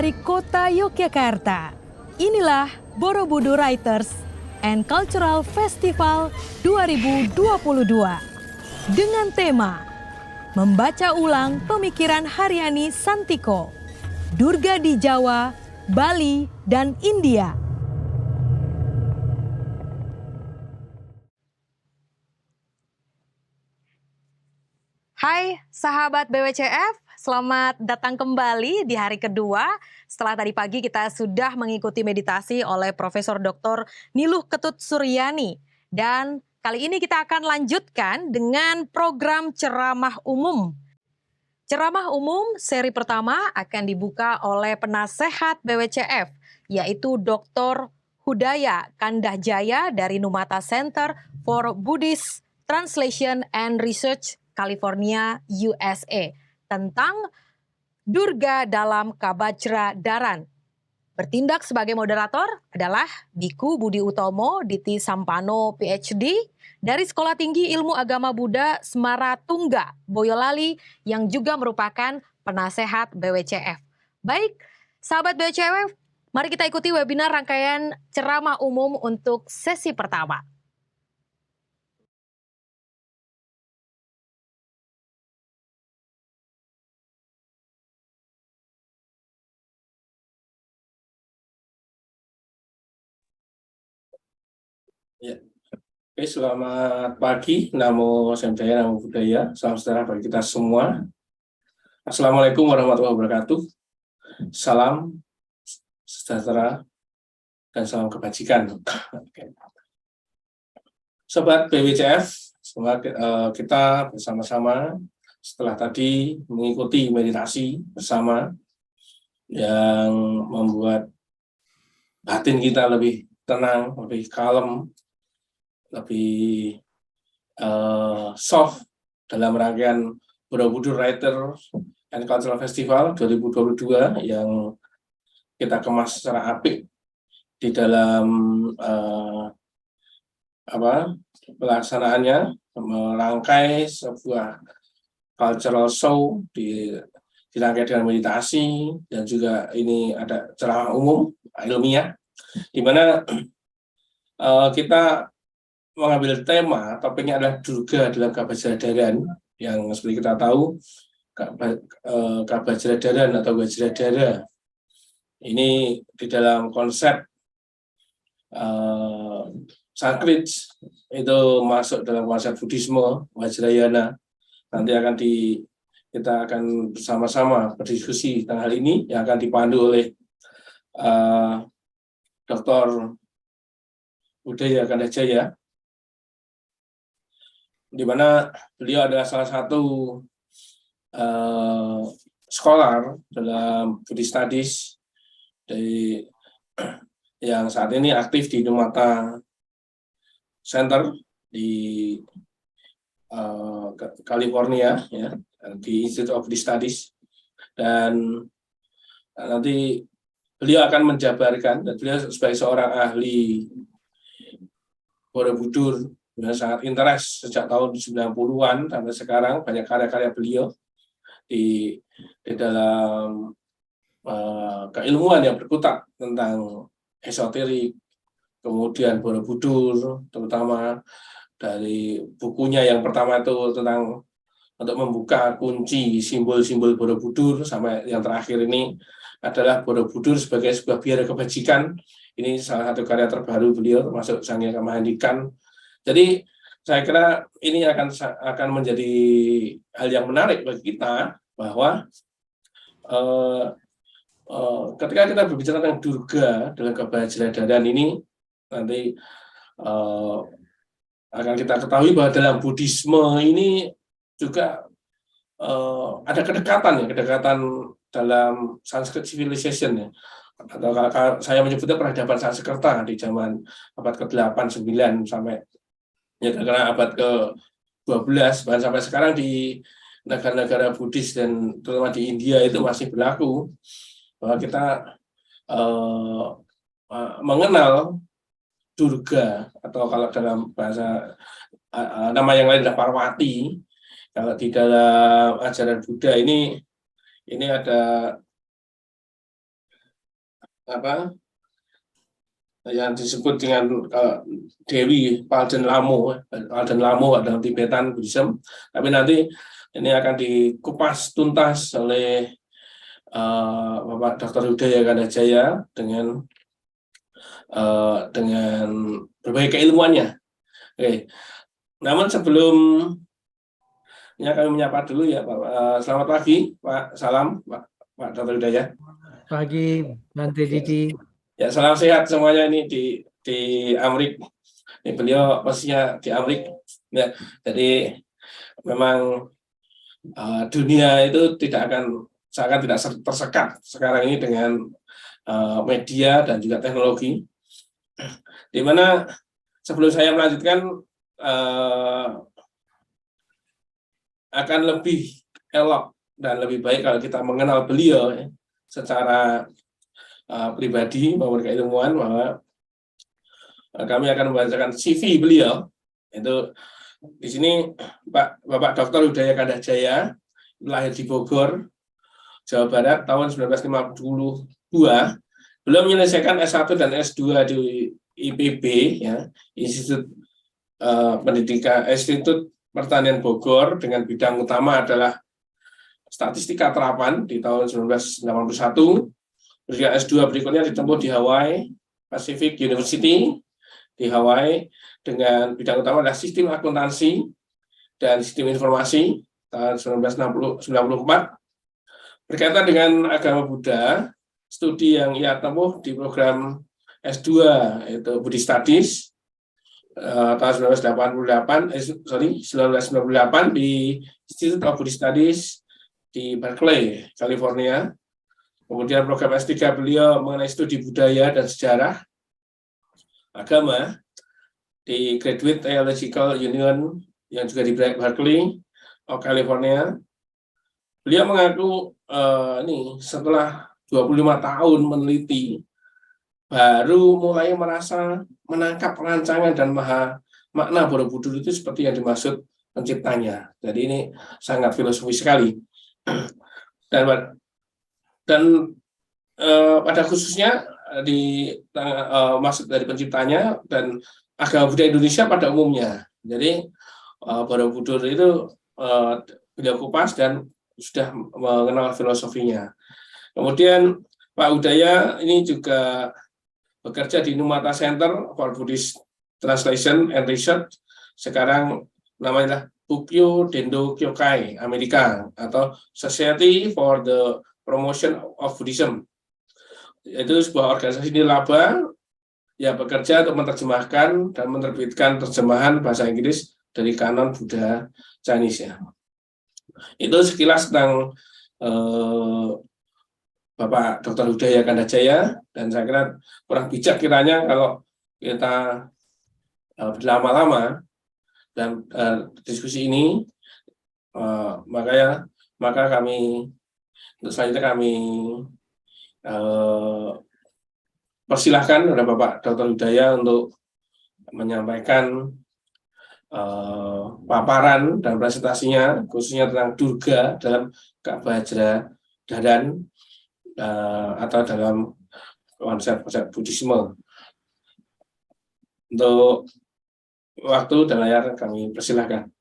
dari kota Yogyakarta. Inilah Borobudur Writers and Cultural Festival 2022 dengan tema Membaca Ulang Pemikiran Haryani Santiko, Durga di Jawa, Bali, dan India. Hai sahabat BWCF, selamat datang kembali di hari kedua. Setelah tadi pagi kita sudah mengikuti meditasi oleh Profesor Dr. Niluh Ketut Suryani. Dan kali ini kita akan lanjutkan dengan program ceramah umum. Ceramah umum seri pertama akan dibuka oleh penasehat BWCF, yaitu Dr. Hudaya Kandahjaya dari Numata Center for Buddhist Translation and Research, California, USA, tentang Durga dalam Kabajra Daran. Bertindak sebagai moderator adalah Biku Budi Utomo, Diti Sampano, PhD, dari Sekolah Tinggi Ilmu Agama Buddha Semaratungga, Boyolali, yang juga merupakan penasehat BWCF. Baik, sahabat BWCF, mari kita ikuti webinar rangkaian ceramah umum untuk sesi pertama. Ya. Oke, selamat pagi. Namo Samjaya, Namo Buddhaya. Salam sejahtera bagi kita semua. Assalamualaikum warahmatullahi wabarakatuh. Salam sejahtera dan salam kebajikan. Oke. Sobat BWCF, semoga kita bersama-sama setelah tadi mengikuti meditasi bersama yang membuat batin kita lebih tenang, lebih kalem, lebih soft dalam rangkaian Borobudur Writers and Cultural Festival 2022 yang kita kemas secara apik di dalam pelaksanaannya, merangkai sebuah cultural show dirangkai dengan meditasi, dan juga ini ada ceramah umum ilmiah di mana kita mengambil tema, topiknya adalah Durga dalam Kabajra Daran, yang seperti kita tahu Kabajra Daran atau Wajradara ini di dalam konsep Sanskrit itu masuk dalam konsep Buddhisme Vajrayana. Nanti kita akan bersama-sama berdiskusi tentang hal ini yang akan dipandu oleh Dr. Hudaya Kandahjaya, di mana beliau adalah salah satu scholar dalam Buddhist Studies yang saat ini aktif di Numata Center di California, ya, di Institute of Buddhist Studies, dan nanti beliau akan menjabarkan, dan beliau sebagai seorang ahli Borobudur yang sangat interest sejak tahun 90-an sampai sekarang. Banyak karya-karya beliau di dalam keilmuan yang berkutat tentang esoterik, kemudian Borobudur, terutama dari bukunya yang pertama itu tentang untuk membuka kunci simbol-simbol Borobudur, sampai yang terakhir ini adalah Borobudur sebagai sebuah biara kebajikan. Ini salah satu karya terbaru beliau, termasuk Sangya Kamahandikan. Jadi saya kira ini akan menjadi hal yang menarik bagi kita, bahwa ketika kita berbicara tentang Durga dalam Kabajra Daran ini, nanti akan kita ketahui bahwa dalam Buddhisme ini juga ada kedekatan dalam Sanskrit civilization, ya, atau kalau saya menyebutnya peradaban Sanskerta di zaman abad ke-8, 9 sampai ya karena abad ke-12, bahkan sampai sekarang di negara-negara Buddhis dan terutama di India itu masih berlaku, bahwa kita mengenal Durga, atau kalau dalam bahasa nama yang lain adalah Parwati. Kalau di dalam ajaran Buddha ini ada apa yang disebut dengan Dewi Palden Lamo dalam Tibetan Buddhism. Tapi nanti ini akan dikupas tuntas oleh Bapak Dr. Udaya Kandajaya dengan berbagai keilmuannya. Oke. Namun sebelum kami menyapa dulu ya Pak. Selamat pagi Pak. Salam Pak Dr. Udaya. Pagi Bante Didi. Ya, salam sehat semuanya ini di Amrik. Ini beliau pastinya di Amrik. Ya, jadi memang dunia itu sangat tidak tersekat sekarang ini dengan media dan juga teknologi. Di mana sebelum saya melanjutkan akan lebih elok dan lebih baik kalau kita mengenal beliau ya, secara pribadi maupun keilmuan, bahwa kami akan membacakan CV beliau. Itu di sini Bapak Dr. Udaya Kandajaya lahir di Bogor, Jawa Barat tahun 1952. Beliau menyelesaikan S1 dan S2 di IPB ya, Institut Pertanian Bogor, dengan bidang utama adalah statistika terapan di tahun 1981. S2 berikutnya ditempuh di Hawaii Pacific University di Hawaii dengan bidang utama adalah sistem akuntansi dan sistem informasi tahun 1994. Berkaitan dengan agama Buddha, studi yang ia tempuh di program S2 yaitu Buddhist Studies tahun 1998 di Institute of Buddhist Studies di Berkeley, California. Kemudian program S3 beliau mengenai studi budaya dan sejarah agama di Graduate Theological Union yang juga di Berkeley, California. Beliau mengaku setelah 25 tahun meneliti, baru mulai merasa menangkap rancangan dan makna Borobudur itu seperti yang dimaksud penciptanya. Jadi ini sangat filosofis sekali. Dan pada khususnya maksud dari penciptanya dan agama Buddha Indonesia pada umumnya. Jadi Borobudur itu beliau kupas dan sudah mengenal filosofinya. Kemudian Pak Udaya ini juga bekerja di Numata Center for Buddhist Translation and Research, sekarang namanya Bukyo Dendo Kyokai Amerika, atau Society for the Promotion of Buddhism. Itu sebuah organisasi nirlaba yang bekerja untuk menerjemahkan dan menerbitkan terjemahan bahasa Inggris dari kanon Buddha Chinese ya. Itu sekilas tentang Bapak Dr. Udaya Kandajaya, dan saya kira kurang bijak kiranya kalau kita berlama-lama dan diskusi ini, maka kami selanjutnya kami persilahkan kepada Bapak Dr. Udaya untuk menyampaikan paparan dan presentasinya khususnya tentang Durga dalam Kabajra Dadan atau dalam konsep Buddhisme. Untuk waktu dan layar kami persilahkan.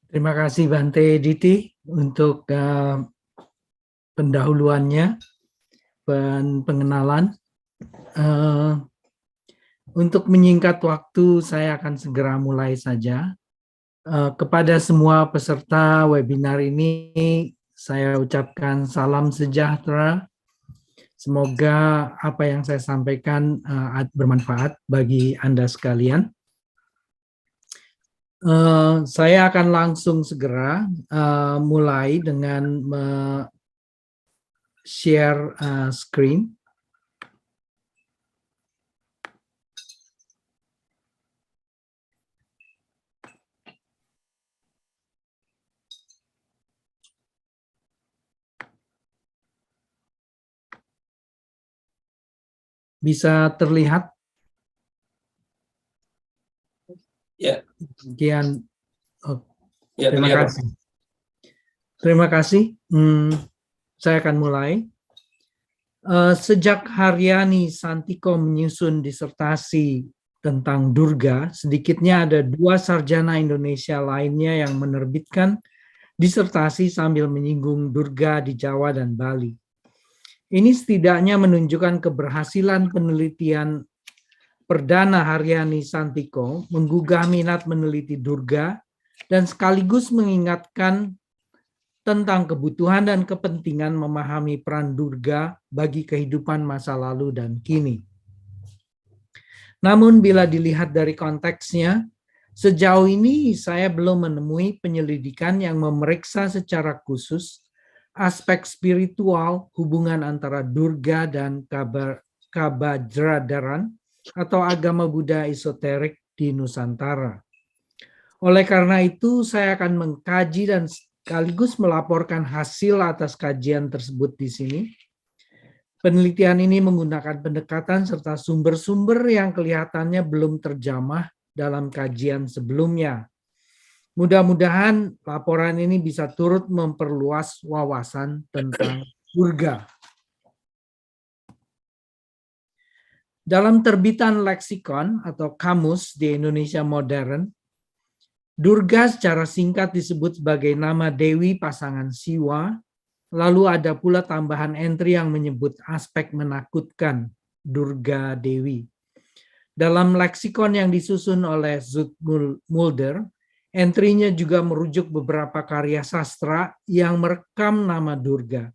Terima kasih Bante Didi untuk pendahuluannya dan pengenalan. Untuk menyingkat waktu, saya akan segera mulai saja. Kepada semua peserta webinar ini, saya ucapkan salam sejahtera. Semoga apa yang saya sampaikan bermanfaat bagi Anda sekalian. Saya akan langsung segera mulai dengan share screen. Bisa terlihat? Ya. Sekian. Ya, terima terlihat. kasih. Terima kasih. Saya akan mulai. Sejak Haryani Santiko menyusun disertasi tentang Durga, sedikitnya ada 2 sarjana Indonesia lainnya yang menerbitkan disertasi sambil menyinggung Durga di Jawa dan Bali. Ini setidaknya menunjukkan keberhasilan penelitian perdana Haryani Santiko menggugah minat meneliti Durga dan sekaligus mengingatkan tentang kebutuhan dan kepentingan memahami peran Durga bagi kehidupan masa lalu dan kini. Namun bila dilihat dari konteksnya, sejauh ini saya belum menemui penyelidikan yang memeriksa secara khusus aspek spiritual hubungan antara Durga dan Kabajradaran atau agama Buddha esoterik di Nusantara. Oleh karena itu, saya akan mengkaji dan sekaligus melaporkan hasil atas kajian tersebut di sini. Penelitian ini menggunakan pendekatan serta sumber-sumber yang kelihatannya belum terjamah dalam kajian sebelumnya. Mudah-mudahan laporan ini bisa turut memperluas wawasan tentang Durga. Dalam terbitan leksikon atau kamus di Indonesia modern, Durga secara singkat disebut sebagai nama Dewi pasangan Siwa, lalu ada pula tambahan entry yang menyebut aspek menakutkan Durga Dewi. Dalam leksikon yang disusun oleh Zoetmulder, entry-nya juga merujuk beberapa karya sastra yang merekam nama Durga.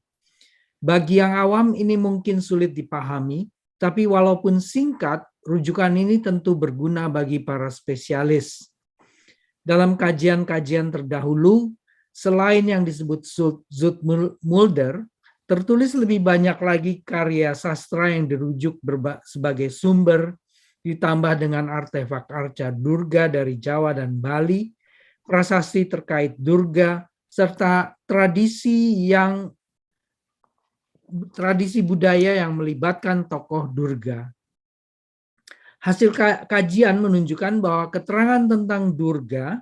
Bagi yang awam ini mungkin sulit dipahami, tapi walaupun singkat, rujukan ini tentu berguna bagi para spesialis. Dalam kajian-kajian terdahulu, selain yang disebut Zoetmulder, tertulis lebih banyak lagi karya sastra yang dirujuk sebagai sumber, ditambah dengan artefak arca Durga dari Jawa dan Bali, prasasti terkait Durga, serta tradisi budaya yang melibatkan tokoh Durga. Hasil kajian menunjukkan bahwa keterangan tentang Durga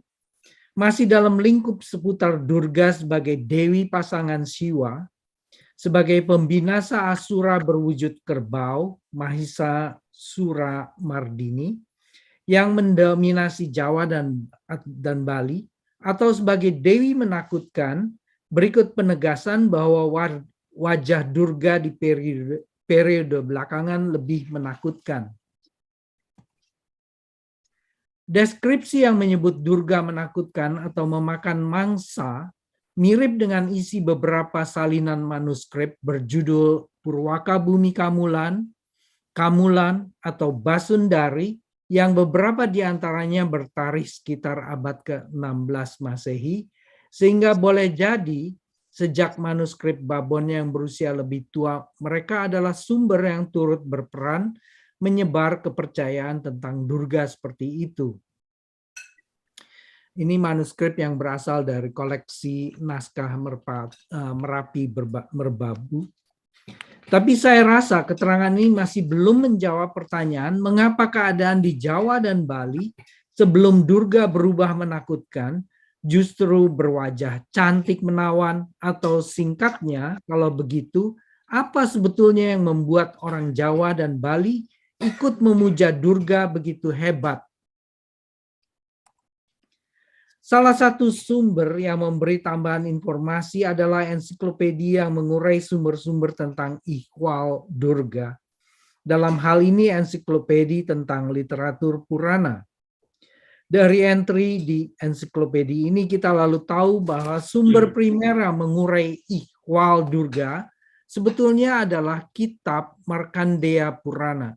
masih dalam lingkup seputar Durga sebagai Dewi pasangan Siwa, sebagai pembinasa Asura berwujud kerbau, Mahisa Sura Mardini, yang mendominasi Jawa dan Bali, atau sebagai Dewi menakutkan, berikut penegasan bahwa wajah Durga di periode belakangan lebih menakutkan. Deskripsi yang menyebut Durga menakutkan atau memakan mangsa mirip dengan isi beberapa salinan manuskrip berjudul Purwaka Bumi Kamulan, Kamulan, atau Basundari yang beberapa di antaranya bertarikh sekitar abad ke-16 Masehi, sehingga boleh jadi sejak manuskrip Babon yang berusia lebih tua, mereka adalah sumber yang turut berperan menyebar kepercayaan tentang Durga seperti itu. Ini manuskrip yang berasal dari koleksi naskah Merapi Merbabu. Tapi saya rasa keterangan ini masih belum menjawab pertanyaan mengapa keadaan di Jawa dan Bali sebelum Durga berubah menakutkan justru berwajah cantik menawan, atau singkatnya kalau begitu apa sebetulnya yang membuat orang Jawa dan Bali ikut memuja Durga begitu hebat. Salah satu sumber yang memberi tambahan informasi adalah ensiklopedia yang mengurai sumber-sumber tentang ihwal Durga. Dalam hal ini ensiklopedia tentang literatur Purana. Dari entry di ensiklopedia ini kita lalu tahu bahwa sumber primer yang mengurai ihwal Durga sebetulnya adalah kitab Markandeya Purana.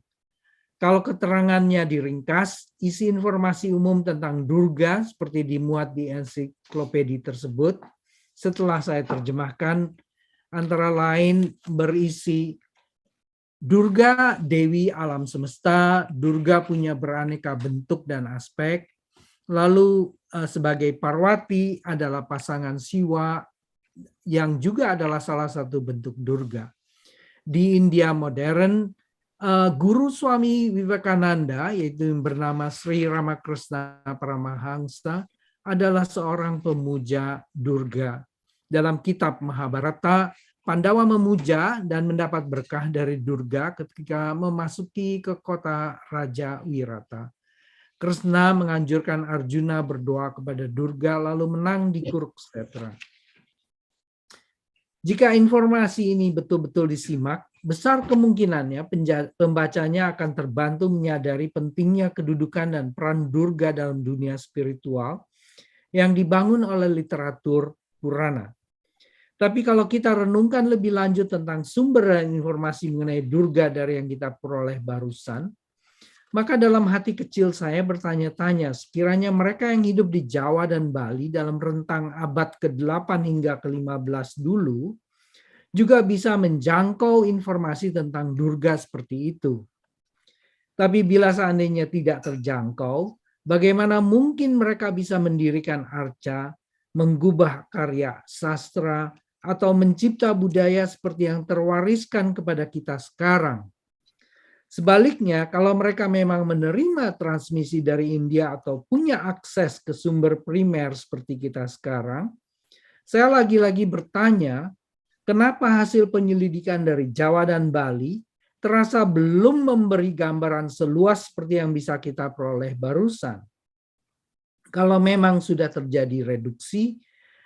Kalau keterangannya diringkas, isi informasi umum tentang Durga seperti dimuat di ensiklopedia tersebut, setelah saya terjemahkan, antara lain berisi Durga Dewi alam semesta, Durga punya beraneka bentuk dan aspek, lalu sebagai Parwati adalah pasangan Siwa yang juga adalah salah satu bentuk Durga. Di India modern, Guru Swami Vivekananda, yaitu yang bernama Sri Ramakrishna Paramahansa, adalah seorang pemuja Durga. Dalam kitab Mahabharata, Pandawa memuja dan mendapat berkah dari Durga ketika memasuki ke kota Raja Wirata. Kresna menganjurkan Arjuna berdoa kepada Durga lalu menang di Kurukshetra. Jika informasi ini betul-betul disimak, besar kemungkinannya pembacanya akan terbantu menyadari pentingnya kedudukan dan peran Durga dalam dunia spiritual yang dibangun oleh literatur Purana. Tapi kalau kita renungkan lebih lanjut tentang sumber dan informasi mengenai Durga dari yang kita peroleh barusan, maka dalam hati kecil saya bertanya-tanya, sekiranya mereka yang hidup di Jawa dan Bali dalam rentang abad ke-8 hingga ke-15 dulu, juga bisa menjangkau informasi tentang Durga seperti itu. Tapi bila seandainya tidak terjangkau, bagaimana mungkin mereka bisa mendirikan arca, menggubah karya sastra, atau mencipta budaya seperti yang terwariskan kepada kita sekarang? Sebaliknya, kalau mereka memang menerima transmisi dari India atau punya akses ke sumber primer seperti kita sekarang, saya lagi-lagi bertanya, kenapa hasil penyelidikan dari Jawa dan Bali terasa belum memberi gambaran seluas seperti yang bisa kita peroleh barusan? Kalau memang sudah terjadi reduksi,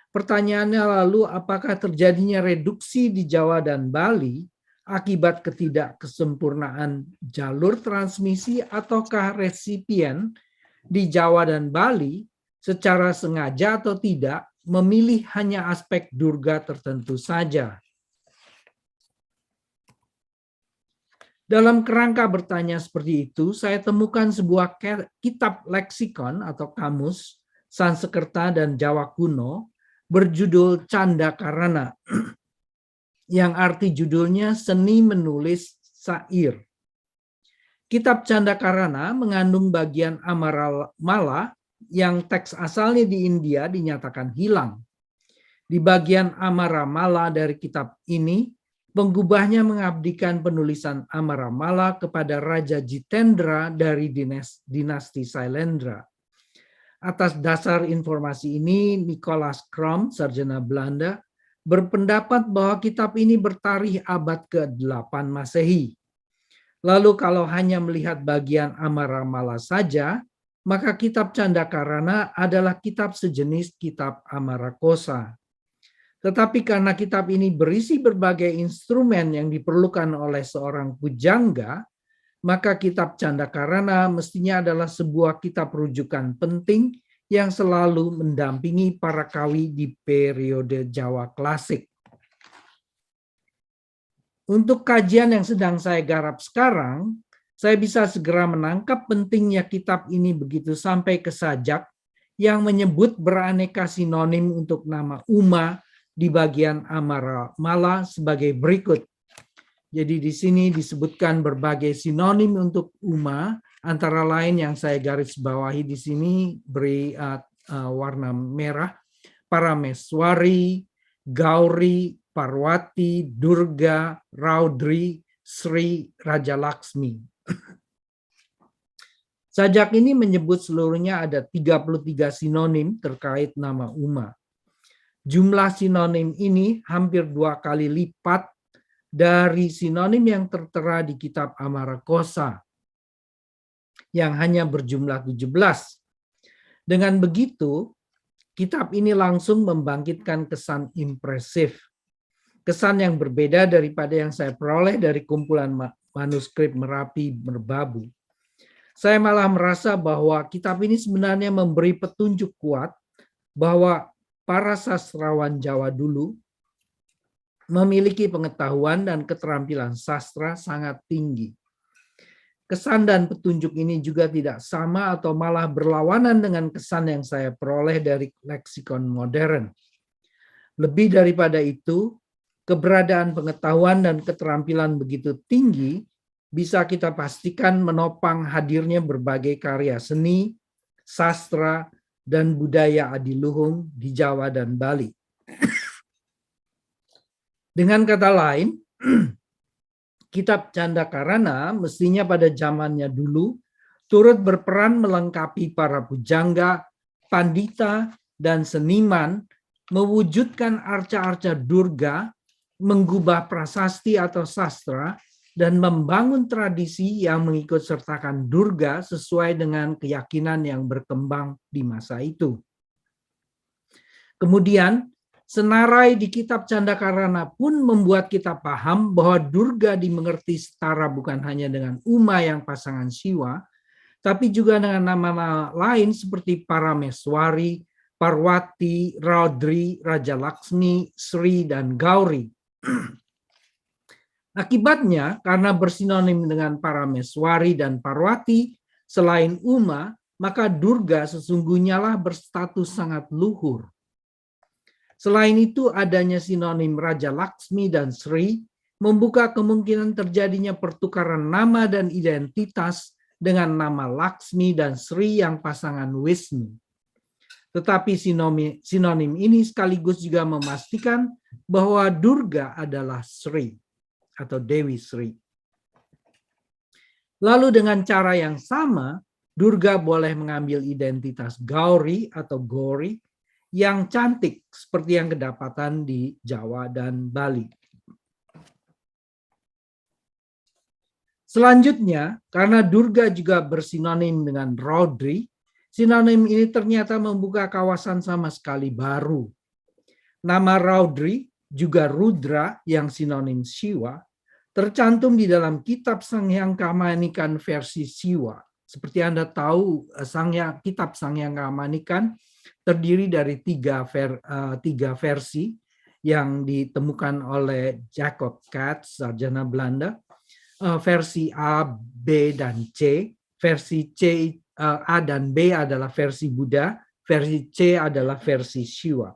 pertanyaannya lalu apakah terjadinya reduksi di Jawa dan Bali akibat ketidakkesempurnaan jalur transmisi ataukah resipien di Jawa dan Bali secara sengaja atau tidak memilih hanya aspek Durga tertentu saja? Dalam kerangka bertanya seperti itu, saya temukan sebuah kitab leksikon atau kamus Sanskerta dan Jawa kuno berjudul Candakarana, yang arti judulnya Seni Menulis Syair. Kitab Candakarana mengandung bagian Amaramala yang teks asalnya di India dinyatakan hilang. Di bagian Amaramala dari kitab ini, penggubahnya mengabdikan penulisan Amaramala kepada Raja Jitendra dari dinasti Sailendra. Atas dasar informasi ini, Nicholas Krom, sarjana Belanda, berpendapat bahwa kitab ini bertarikh abad ke-8 Masehi. Lalu kalau hanya melihat bagian Amaramala saja, maka kitab Candakarana adalah kitab sejenis kitab Amarakosa. Tetapi karena kitab ini berisi berbagai instrumen yang diperlukan oleh seorang pujangga, maka kitab Candakarana mestinya adalah sebuah kitab rujukan penting yang selalu mendampingi para kawi di periode Jawa klasik. Untuk kajian yang sedang saya garap sekarang, saya bisa segera menangkap pentingnya kitab ini begitu sampai ke sajak yang menyebut beraneka sinonim untuk nama Uma di bagian Amaramala sebagai berikut. Jadi di sini disebutkan berbagai sinonim untuk Uma, antara lain yang saya garis bawahi di sini beri warna merah, Parameswari, Gauri, Parwati, Durga, Raudri, Sri, Raja Laksmi. Sajak ini menyebut seluruhnya ada 33 sinonim terkait nama Uma. Jumlah sinonim ini hampir 2 kali lipat dari sinonim yang tertera di kitab Amarakosa yang hanya berjumlah 17. Dengan begitu, kitab ini langsung membangkitkan kesan impresif. Kesan yang berbeda daripada yang saya peroleh dari kumpulan manuskrip Merapi Merbabu. Saya malah merasa bahwa kitab ini sebenarnya memberi petunjuk kuat bahwa para sastrawan Jawa dulu memiliki pengetahuan dan keterampilan sastra sangat tinggi. Kesan dan petunjuk ini juga tidak sama atau malah berlawanan dengan kesan yang saya peroleh dari leksikon modern. Lebih daripada itu, keberadaan pengetahuan dan keterampilan begitu tinggi bisa kita pastikan menopang hadirnya berbagai karya seni, sastra, dan budaya adiluhung di Jawa dan Bali. Dengan kata lain, kitab Candakarana mestinya pada zamannya dulu turut berperan melengkapi para pujangga, pandita, dan seniman mewujudkan arca-arca Durga menggubah prasasti atau sastra, dan membangun tradisi yang mengikut sertakan Durga sesuai dengan keyakinan yang berkembang di masa itu. Kemudian, senarai di kitab Candakarana pun membuat kita paham bahwa Durga dimengerti setara bukan hanya dengan Uma yang pasangan Siwa, tapi juga dengan nama-nama lain seperti Parameswari, Parwati, Raudri, Raja Laksmi, Sri, dan Gauri. Akibatnya, karena bersinonim dengan Parameswari dan Parwati, selain Uma, maka Durga sesungguhnya lah berstatus sangat luhur. Selain itu, adanya sinonim Raja Laksmi dan Sri membuka kemungkinan terjadinya pertukaran nama dan identitas dengan nama Laksmi dan Sri yang pasangan Wisnu. Tetapi sinonim ini sekaligus juga memastikan bahwa Durga adalah Sri atau Dewi Sri. Lalu dengan cara yang sama, Durga boleh mengambil identitas Gauri atau Gori yang cantik seperti yang kedapatan di Jawa dan Bali. Selanjutnya, karena Durga juga bersinonim dengan Raudri, sinonim ini ternyata membuka kawasan sama sekali baru. Nama Raudri, juga Rudra yang sinonim Siwa, tercantum di dalam kitab Sanghyang Kamanikan versi Siwa. Seperti Anda tahu, kitab Sanghyang Kamanikan terdiri dari tiga versi yang ditemukan oleh Jacob Katz, sarjana Belanda. Versi A, B, dan C. Versi C, A dan B adalah versi Buddha, versi C adalah versi Siwa.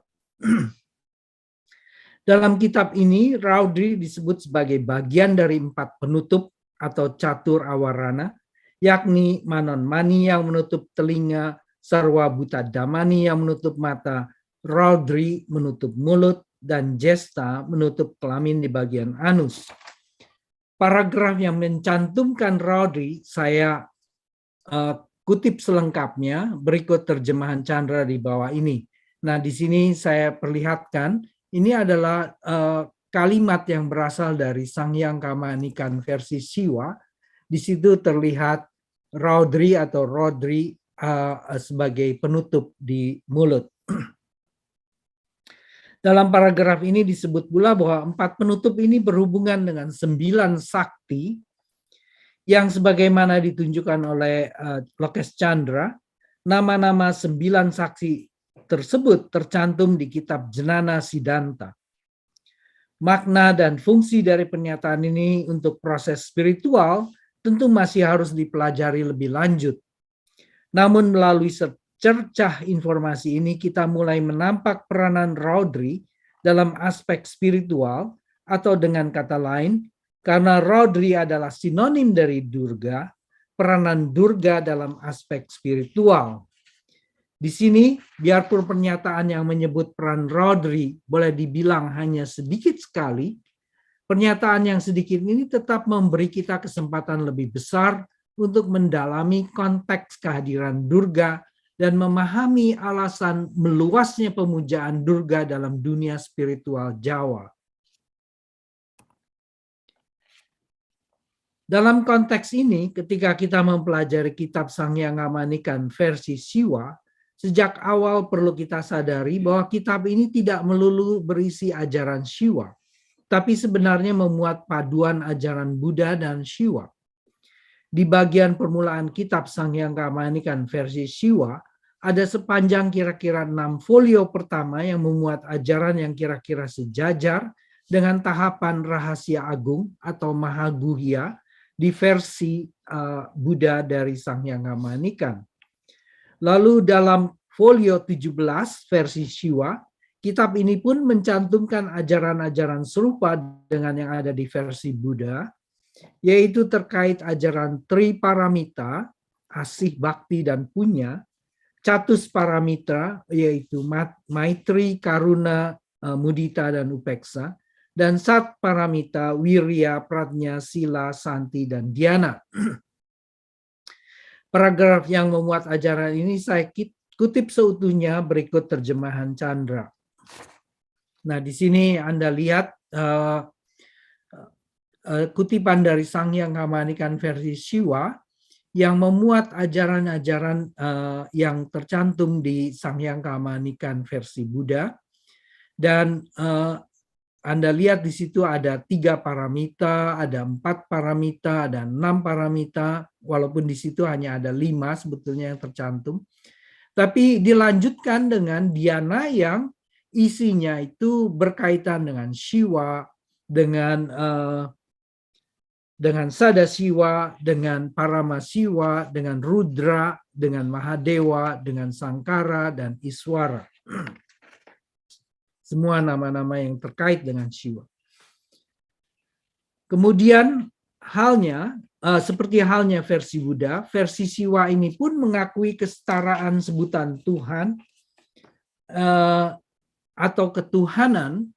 Dalam kitab ini, Raudri disebut sebagai bagian dari 4 penutup atau catur awarana, yakni Manonmani yang menutup telinga, Sarwa Buta Damani yang menutup mata, Raudri menutup mulut, dan Jesta menutup kelamin di bagian anus. Paragraf yang mencantumkan Raudri saya kutip selengkapnya, berikut terjemahan Chandra di bawah ini. Nah, di sini saya perlihatkan, ini adalah kalimat yang berasal dari Sanghyang Kamanikan versi Siwa. Di situ terlihat Raudri atau Rodri sebagai penutup di mulut. Dalam paragraf ini disebut pula bahwa 4 penutup ini berhubungan dengan 9 sakti yang sebagaimana ditunjukkan oleh Lokes Chandra, nama-nama 9 saksi tersebut tercantum di kitab Jnana Siddhanta. Makna dan fungsi dari pernyataan ini untuk proses spiritual tentu masih harus dipelajari lebih lanjut. Namun melalui cercah informasi ini kita mulai menampak peranan Raudri dalam aspek spiritual, atau dengan kata lain, karena Raudri adalah sinonim dari Durga, peranan Durga dalam aspek spiritual. Di sini, biarpun pernyataan yang menyebut peran Raudri boleh dibilang hanya sedikit sekali, pernyataan yang sedikit ini tetap memberi kita kesempatan lebih besar untuk mendalami konteks kehadiran Durga dan memahami alasan meluasnya pemujaan Durga dalam dunia spiritual Jawa. Dalam konteks ini, ketika kita mempelajari kitab Sanghyang Kamanikan versi Siwa, sejak awal perlu kita sadari bahwa kitab ini tidak melulu berisi ajaran Siwa, tapi sebenarnya memuat paduan ajaran Buddha dan Siwa. Di bagian permulaan kitab Sanghyang Kamanikan versi Siwa, ada sepanjang kira-kira 6 folio pertama yang memuat ajaran yang kira-kira sejajar dengan tahapan rahasia agung atau Mahaguhya di versi Buddha dari Sanghyang Kamanikan. Lalu dalam folio 17 versi Siwa, kitab ini pun mencantumkan ajaran-ajaran serupa dengan yang ada di versi Buddha, yaitu terkait ajaran Triparamita, asih, bakti, dan punya, Catus Paramita, yaitu Maitri, Karuna, Mudita, dan Upeksa, dan Sat Paramita, Wirya, Pratnya, Sila, Santi, dan Dhyana. Paragraf yang memuat ajaran ini saya kutip seutuhnya, berikut terjemahan Chandra. Nah, di sini Anda lihat uh, kutipan dari Sanghyang Kamanikan versi Shiwa yang memuat ajaran-ajaran yang tercantum di Sanghyang Kamanikan versi Buddha. Dan Anda lihat di situ ada 3 paramita, ada 4 paramita, ada 6 paramita, walaupun di situ hanya ada 5 sebetulnya yang tercantum. Tapi dilanjutkan dengan dhyana yang isinya itu berkaitan dengan Shiva, dengan Sadasiwa, dengan Paramasiwa, dengan Rudra, dengan Mahadewa, dengan Sangkara, dan Iswara. Semua nama-nama yang terkait dengan Shiva. Kemudian seperti halnya versi Buddha, versi Shiva ini pun mengakui kesetaraan sebutan Tuhan atau ketuhanan,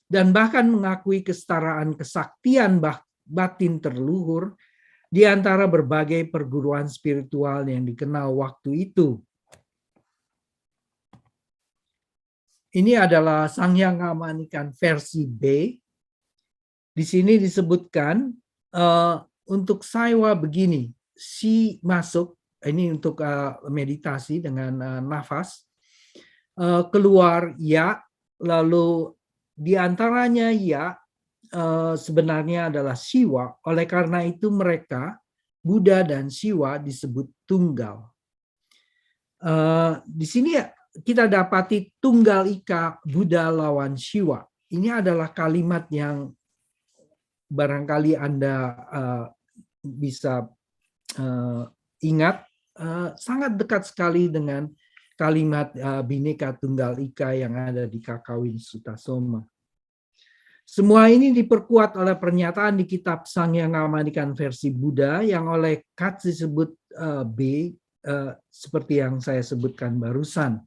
dan bahkan mengakui kesetaraan kesaktian batin terluhur di antara berbagai perguruan spiritual yang dikenal waktu itu. Ini adalah Sanghyang Kamanikan versi B. Di sini disebutkan untuk Saiwa begini, si masuk, ini untuk meditasi dengan nafas, keluar ya, lalu di antaranya ya sebenarnya adalah Shiva. Oleh karena itu mereka, Buddha dan Shiva, disebut tunggal. Di sini kita dapati tunggal ika Buddha lawan Shiva. Ini adalah kalimat yang barangkali Anda bisa ingat, sangat dekat sekali dengan kalimat Bhinneka Tunggal Ika yang ada di Kakawin Sutta Soma. Semua ini diperkuat oleh pernyataan di kitab Sanghyang Kamanikan versi Buddha yang oleh Katz disebut B, seperti yang saya sebutkan barusan.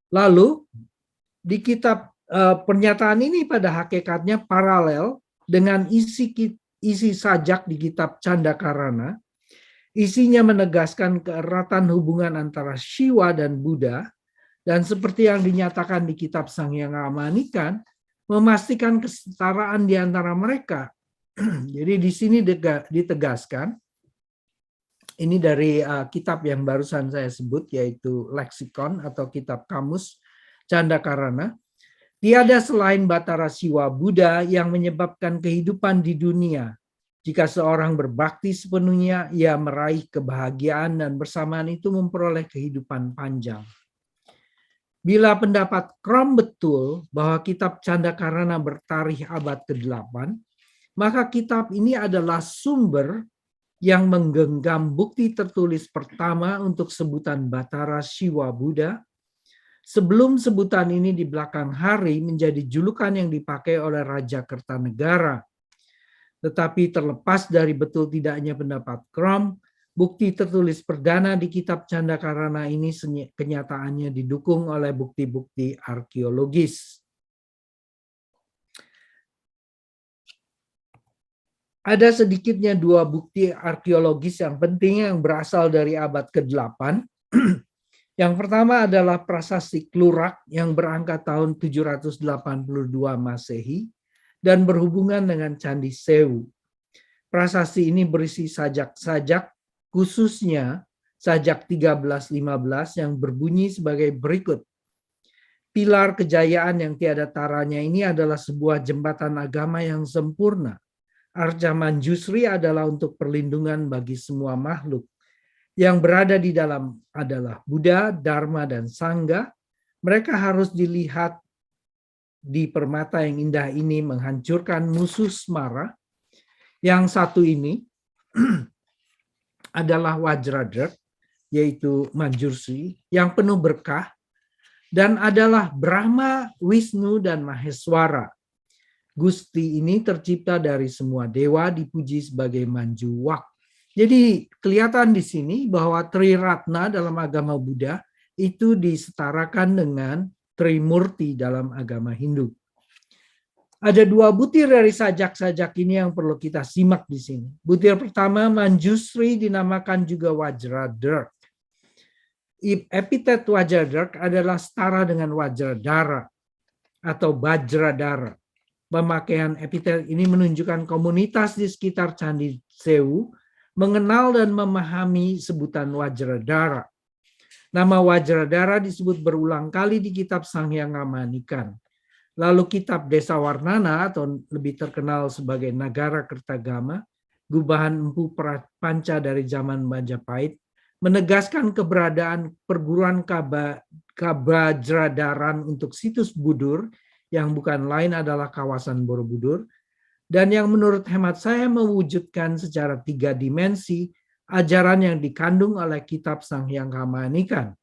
Lalu di kitab pernyataan ini pada hakikatnya paralel dengan isi sajak di kitab Candakarana. Isinya menegaskan keeratan hubungan antara Shiva dan Buddha, dan seperti yang dinyatakan di kitab Sanghyang Kamanikan, memastikan kesetaraan di antara mereka. Jadi di sini ditegaskan, ini dari kitab yang barusan saya sebut, yaitu leksikon atau kitab kamus Candakarana. Tiada selain Batara Siwa Buddha yang menyebabkan kehidupan di dunia. Jika seorang berbakti sepenuhnya, ia meraih kebahagiaan dan bersamaan itu memperoleh kehidupan panjang. Bila pendapat Krom betul bahwa kitab Candakarana bertarikh abad ke-8, maka kitab ini adalah sumber yang menggenggam bukti tertulis pertama untuk sebutan Batara Siwa Buddha, sebelum sebutan ini di belakang hari menjadi julukan yang dipakai oleh Raja Kertanegara. Tetapi terlepas dari betul tidaknya pendapat Krom, bukti tertulis perdana di kitab Candakarana ini kenyataannya didukung oleh bukti-bukti arkeologis. Ada sedikitnya 2 bukti arkeologis yang penting yang berasal dari abad ke-8. Yang pertama adalah prasasti Klurak yang berangka tahun 782 Masehi dan berhubungan dengan Candi Sewu. Prasasti ini berisi sajak-sajak, khususnya sajak 13-15 yang berbunyi sebagai berikut. Pilar kejayaan yang tiada taranya ini adalah sebuah jembatan agama yang sempurna. Arca Manjusri adalah untuk perlindungan bagi semua makhluk. Yang berada di dalam adalah Buddha, Dharma, dan Sangha. Mereka harus dilihat di permata yang indah ini menghancurkan musuh Smara. Yang satu ini adalah Wajradharma, yaitu Manjusri, yang penuh berkah, dan adalah Brahma, Wisnu, dan Maheswara. Gusti ini tercipta dari semua dewa, dipuji sebagai Manjuwak. Jadi kelihatan di sini bahwa Triratna dalam agama Buddha itu disetarakan dengan Trimurti dalam agama Hindu. Ada 2 butir dari sajak-sajak ini yang perlu kita simak di sini. Butir pertama, Manjusri dinamakan juga Wajradharma. Epitet Wajradharma adalah setara dengan Wajradhara. atau Bajradara. Pemakaian epitel ini menunjukkan komunitas di sekitar Candi Sewu mengenal dan memahami sebutan Wajradara. Nama Wajradara disebut berulang kali di kitab Sanghyang Manikan. Lalu kitab Desa Warnana atau lebih terkenal sebagai Nagara Kertagama, gubahan Empu Panca dari zaman Majapahit, menegaskan keberadaan perguruan Kabajradaran untuk situs Budur yang bukan lain adalah kawasan Borobudur, dan yang menurut hemat saya mewujudkan secara 3 dimensi ajaran yang dikandung oleh kitab Sanghyang Manikan.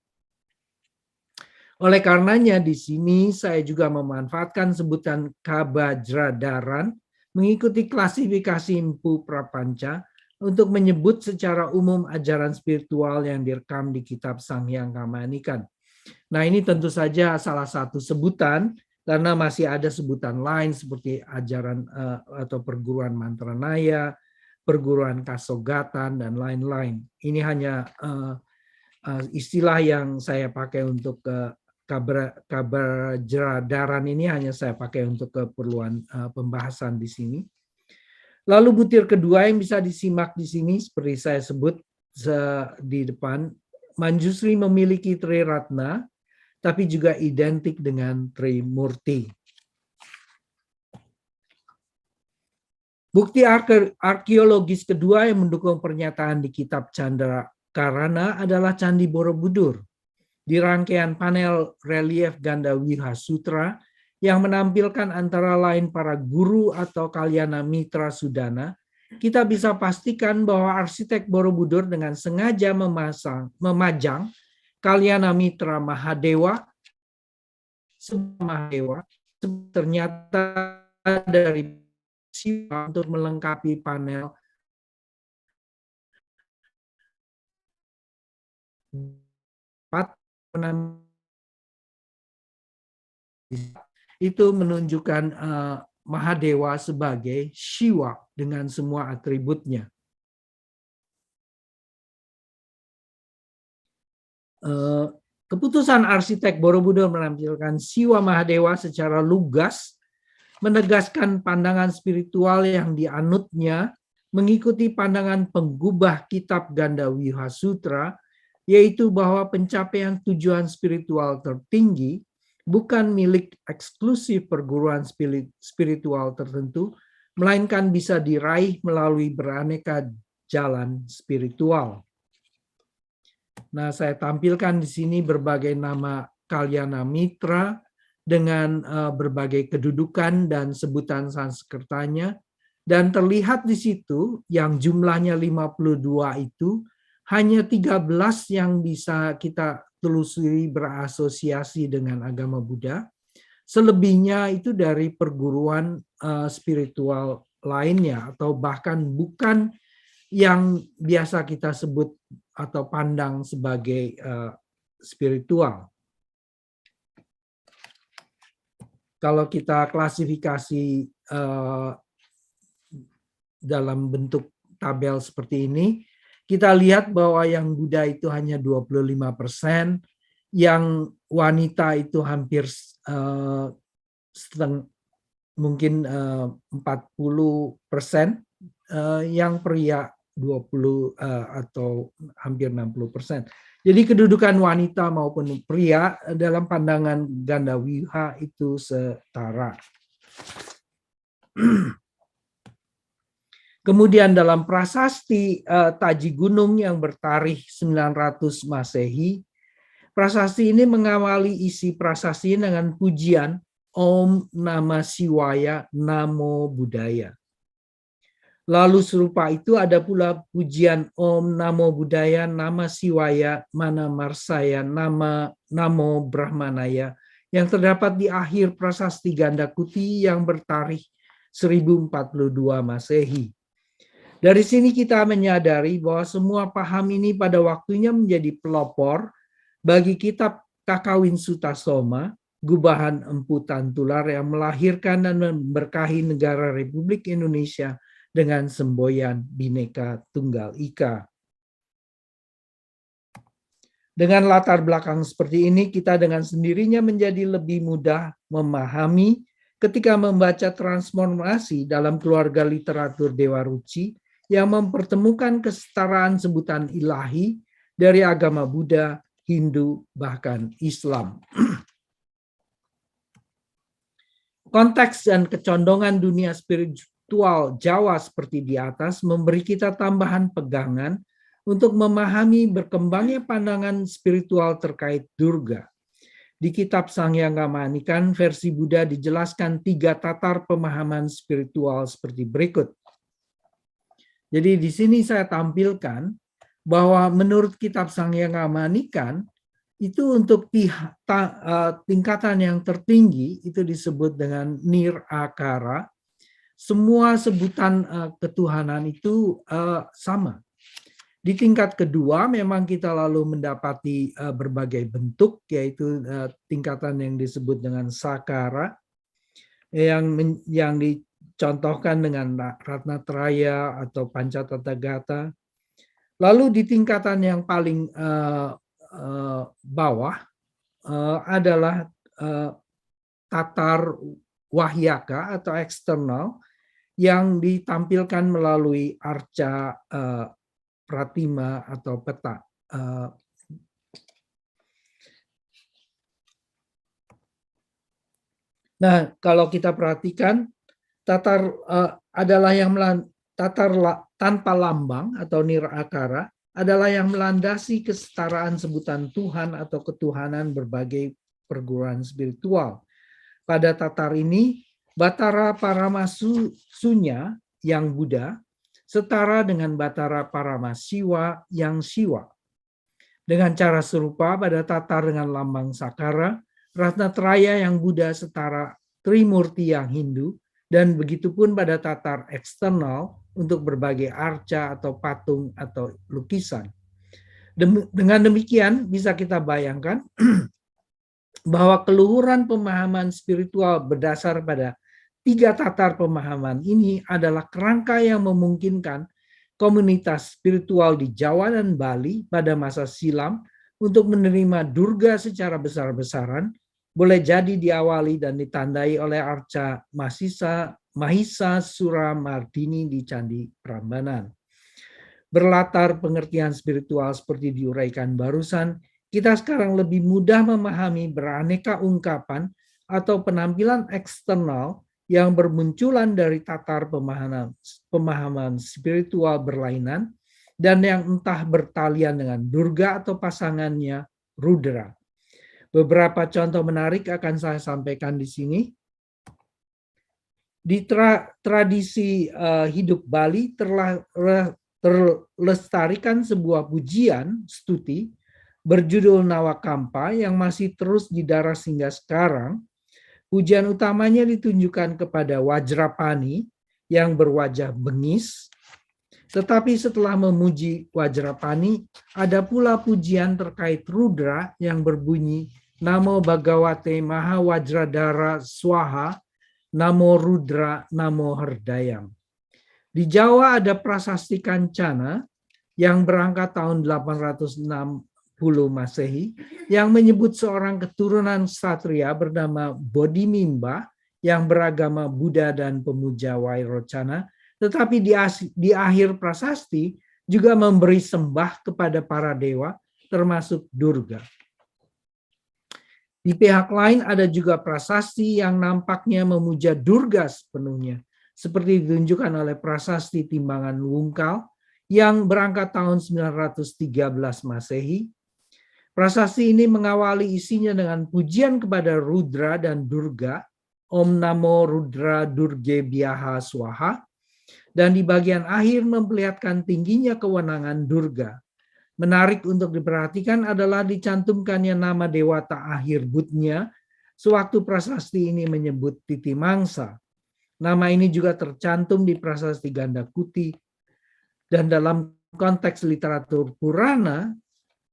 Oleh karenanya di sini saya juga memanfaatkan sebutan Kabajradaran mengikuti klasifikasi Empu Prapanca untuk menyebut secara umum ajaran spiritual yang direkam di kitab Sanghyang Manikan. Nah, ini tentu saja salah satu sebutan karena masih ada sebutan lain seperti ajaran atau perguruan Mantranaya, perguruan Kasogatan, dan lain-lain. Ini hanya istilah yang saya pakai untuk Kabajradaran ini hanya saya pakai untuk keperluan pembahasan di sini. Lalu butir kedua yang bisa disimak di sini seperti saya sebut di depan, Manjusri memiliki Triratna, tapi juga identik dengan Trimurti. Bukti arkeologis kedua yang mendukung pernyataan di kitab Candrakarana adalah Candi Borobudur. Di rangkaian panel relief Ganda Wiha Sutra yang menampilkan antara lain para guru atau Kalyana Mitra Sudana, kita bisa pastikan bahwa arsitek Borobudur dengan sengaja memajang Kalyana Mitra Mahadewa ternyata dari Siwa untuk melengkapi panel itu menunjukkan Mahadewa sebagai Shiva dengan semua atributnya. Keputusan arsitek Borobudur menampilkan Siwa Mahadewa secara lugas menegaskan pandangan spiritual yang dianutnya mengikuti pandangan penggubah kitab Ganda Wiha Sutra, yaitu bahwa pencapaian tujuan spiritual tertinggi bukan milik eksklusif perguruan spiritual tertentu, melainkan bisa diraih melalui beraneka jalan spiritual. Nah, saya tampilkan di sini berbagai nama Kalyana Mitra dengan berbagai kedudukan dan sebutan Sanskertanya, dan terlihat di situ yang jumlahnya 52 itu hanya 13 yang bisa kita telusuri berasosiasi dengan agama Buddha. Selebihnya itu dari perguruan spiritual lainnya atau bahkan bukan yang biasa kita sebut atau pandang sebagai spiritual. Kalau kita klasifikasi dalam bentuk tabel seperti ini, kita lihat bahwa yang Buddha itu hanya 25%, yang wanita itu hampir mungkin 40%, yang pria 20 atau hampir 60%. Jadi kedudukan wanita maupun pria dalam pandangan Ganda Wiha itu setara. Kemudian dalam prasasti Taji Gunung yang bertarikh 900 Masehi, prasasti ini mengawali isi prasasti dengan pujian Om Namah Shivaya Namo Buddhaya. Lalu serupa itu ada pula pujian Om Namo Buddhaya Nama Shivaya Mana Marsaya Namo Brahmanaya yang terdapat di akhir prasasti Ganda Kuti yang bertarikh 1042 Masehi. Dari sini kita menyadari bahwa semua paham ini pada waktunya menjadi pelopor bagi kitab Kakawin Sutasoma, gubahan Empu Tantular yang melahirkan dan memberkahi negara Republik Indonesia dengan semboyan Bhinneka Tunggal Ika. Dengan latar belakang seperti ini, kita dengan sendirinya menjadi lebih mudah memahami ketika membaca transformasi dalam keluarga literatur Dewa Ruci yang mempertemukan kesetaraan sebutan ilahi dari agama Buddha, Hindu, bahkan Islam. Konteks dan kecondongan dunia spiritual Jawa seperti di atas memberi kita tambahan pegangan untuk memahami berkembangnya pandangan spiritual terkait Durga. Di kitab Sanghyanga Manikan, versi Buddha dijelaskan 3 tatar pemahaman spiritual seperti berikut. Jadi di sini saya tampilkan bahwa menurut kitab Sanghyanga Manikan, itu untuk tingkatan yang tertinggi itu disebut dengan nirakara. Semua sebutan ketuhanan itu sama. Di tingkat kedua memang kita lalu mendapati berbagai bentuk, yaitu tingkatan yang disebut dengan sakara, yang dicontohkan dengan Ratnatraya atau Pancatathagata. Lalu di tingkatan yang paling bawah adalah tatar wahyaka atau eksternal yang ditampilkan melalui arca pratima atau peta. Nah, kalau kita perhatikan, tatar adalah yang tanpa lambang atau nirakara adalah yang melandasi kesetaraan sebutan Tuhan atau ketuhanan berbagai perguruan spiritual. Pada tatar ini, Batara Paramasunya yang Buddha setara dengan Batara Paramasiwa yang Siwa. Dengan cara serupa pada tatar dengan lambang sakara, Ratnatraya yang Buddha setara Trimurti yang Hindu, dan begitupun pada tatar eksternal untuk berbagai arca atau patung atau lukisan. Dengan demikian bisa kita bayangkan bahwa keluhuran pemahaman spiritual berdasar pada 3 tatar pemahaman ini adalah kerangka yang memungkinkan komunitas spiritual di Jawa dan Bali pada masa silam untuk menerima Durga secara besar-besaran, boleh jadi diawali dan ditandai oleh arca Mahisa Suramardini di Candi Prambanan. Berlatar pengertian spiritual seperti diuraikan barusan, kita sekarang lebih mudah memahami beraneka ungkapan atau penampilan eksternal yang bermunculan dari tatar pemahaman spiritual berlainan dan yang entah bertalian dengan Durga atau pasangannya Rudra. Beberapa contoh menarik akan saya sampaikan di sini. Di tradisi hidup Bali terlestarikan sebuah pujian stuti berjudul Nawakampa yang masih terus didaras hingga sekarang. Pujian utamanya ditunjukkan kepada Wajrapani yang berwajah bengis. Tetapi setelah memuji Wajrapani, ada pula pujian terkait Rudra yang berbunyi Namo Bhagavate Maha Wajradhara Swaha, Namo Rudra, Namo Herdayam. Di Jawa ada prasasti Kancana yang berangkat tahun 860 Masehi yang menyebut seorang keturunan Ksatria bernama Bodhimimba yang beragama Buddha dan pemuja Vairocana, tetapi di akhir prasasti juga memberi sembah kepada para dewa termasuk Durga. Di pihak lain ada juga prasasti yang nampaknya memuja Durga sepenuhnya, seperti ditunjukkan oleh prasasti Timbangan Wungkal yang berangkat tahun 913 Masehi. Prasasti ini mengawali isinya dengan pujian kepada Rudra dan Durga, Om Namo Rudra Durge Bhyaha Swaha, dan di bagian akhir memperlihatkan tingginya kewenangan Durga. Menarik untuk diperhatikan adalah dicantumkannya nama dewata akhir Budnya sewaktu prasasti ini menyebut Titi Mangsa. Nama ini juga tercantum di prasasti Gandakuti, dan dalam konteks literatur Purana,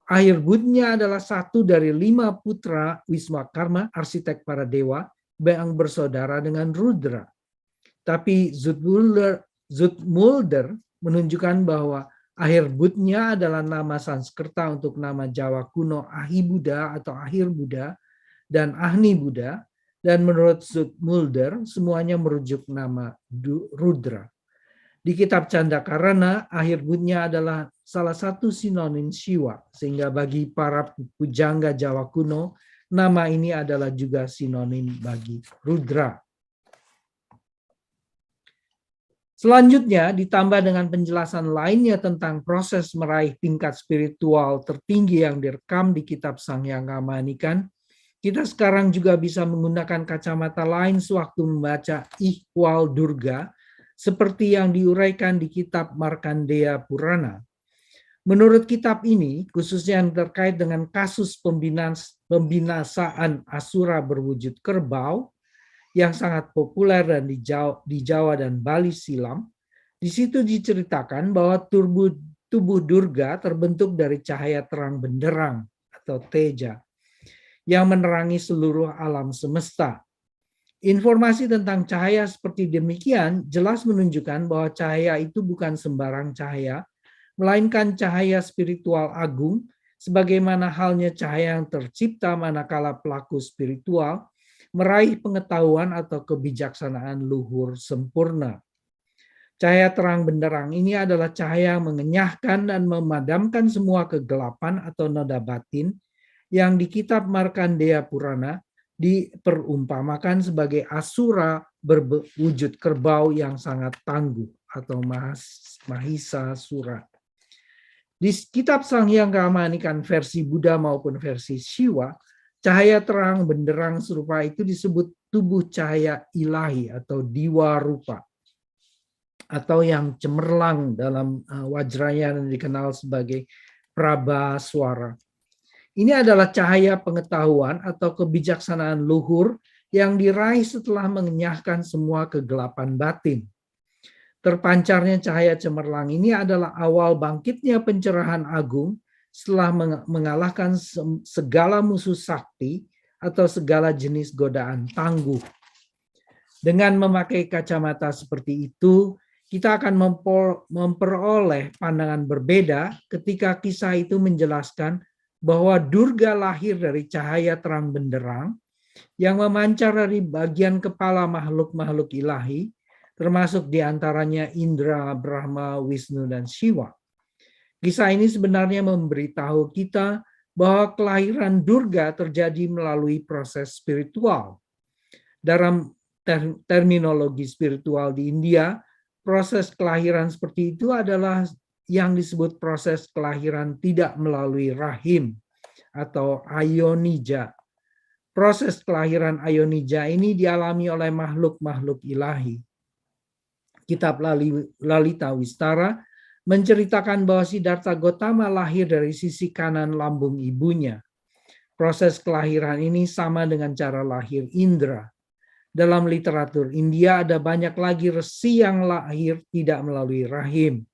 akhir Budnya adalah satu dari 5 putra Wiswakarma, arsitek para dewa, yang bersaudara dengan Rudra. Tapi Zoetmulder menunjukkan bahwa Ahirbudnya adalah nama Sanskerta untuk nama Jawa kuno Ahibuddha atau Akhir Buddha dan Ahni Buddha, dan menurut Mulder semuanya merujuk nama Rudra. Di kitab Candakarana, Ahirbudnya adalah salah satu sinonim Siwa, sehingga bagi para pujangga Jawa kuno, nama ini adalah juga sinonim bagi Rudra. Selanjutnya, ditambah dengan penjelasan lainnya tentang proses meraih tingkat spiritual tertinggi yang direkam di kitab Sanghyanga Manikan, kita sekarang juga bisa menggunakan kacamata lain sewaktu membaca Ihwal Durga, seperti yang diuraikan di kitab Markandeya Purana. Menurut kitab ini, khususnya yang terkait dengan kasus pembinasaan Asura berwujud kerbau, yang sangat populer dan di Jawa dan Bali silam, di situ diceritakan bahwa tubuh Durga terbentuk dari cahaya terang benderang atau teja yang menerangi seluruh alam semesta. Informasi tentang cahaya seperti demikian jelas menunjukkan bahwa cahaya itu bukan sembarang cahaya, melainkan cahaya spiritual agung, sebagaimana halnya cahaya yang tercipta manakala pelaku spiritual meraih pengetahuan atau kebijaksanaan luhur sempurna. Cahaya terang benderang ini adalah cahaya yang mengenyahkan dan memadamkan semua kegelapan atau noda batin yang di kitab Markandeya Purana diperumpamakan sebagai Asura berwujud kerbau yang sangat tangguh atau Mahisasura. Di kitab Sanghyanga Manikan versi Buddha maupun versi Siwa, cahaya terang benderang serupa itu disebut tubuh cahaya ilahi atau diwa rupa, atau yang cemerlang dalam Vajrayana dikenal sebagai Prabhaswara. Ini adalah cahaya pengetahuan atau kebijaksanaan luhur yang diraih setelah mengenyahkan semua kegelapan batin. Terpancarnya cahaya cemerlang ini adalah awal bangkitnya pencerahan agung setelah mengalahkan segala musuh sakti atau segala jenis godaan tangguh. Dengan memakai kacamata seperti itu, kita akan memperoleh pandangan berbeda ketika kisah itu menjelaskan bahwa Durga lahir dari cahaya terang benderang yang memancar dari bagian kepala makhluk-makhluk ilahi, termasuk diantaranya Indra, Brahma, Wisnu, dan Shiva. Kisah ini sebenarnya memberitahu kita bahwa kelahiran Durga terjadi melalui proses spiritual. Dalam terminologi spiritual di India, proses kelahiran seperti itu adalah yang disebut proses kelahiran tidak melalui rahim atau ayonija. Proses kelahiran ayonija ini dialami oleh makhluk-makhluk ilahi. Kitab Lalita Wistara menceritakan bahwa Siddhartha Gautama lahir dari sisi kanan lambung ibunya. Proses kelahiran ini sama dengan cara lahir Indra. Dalam literatur India ada banyak lagi resi yang lahir tidak melalui rahim.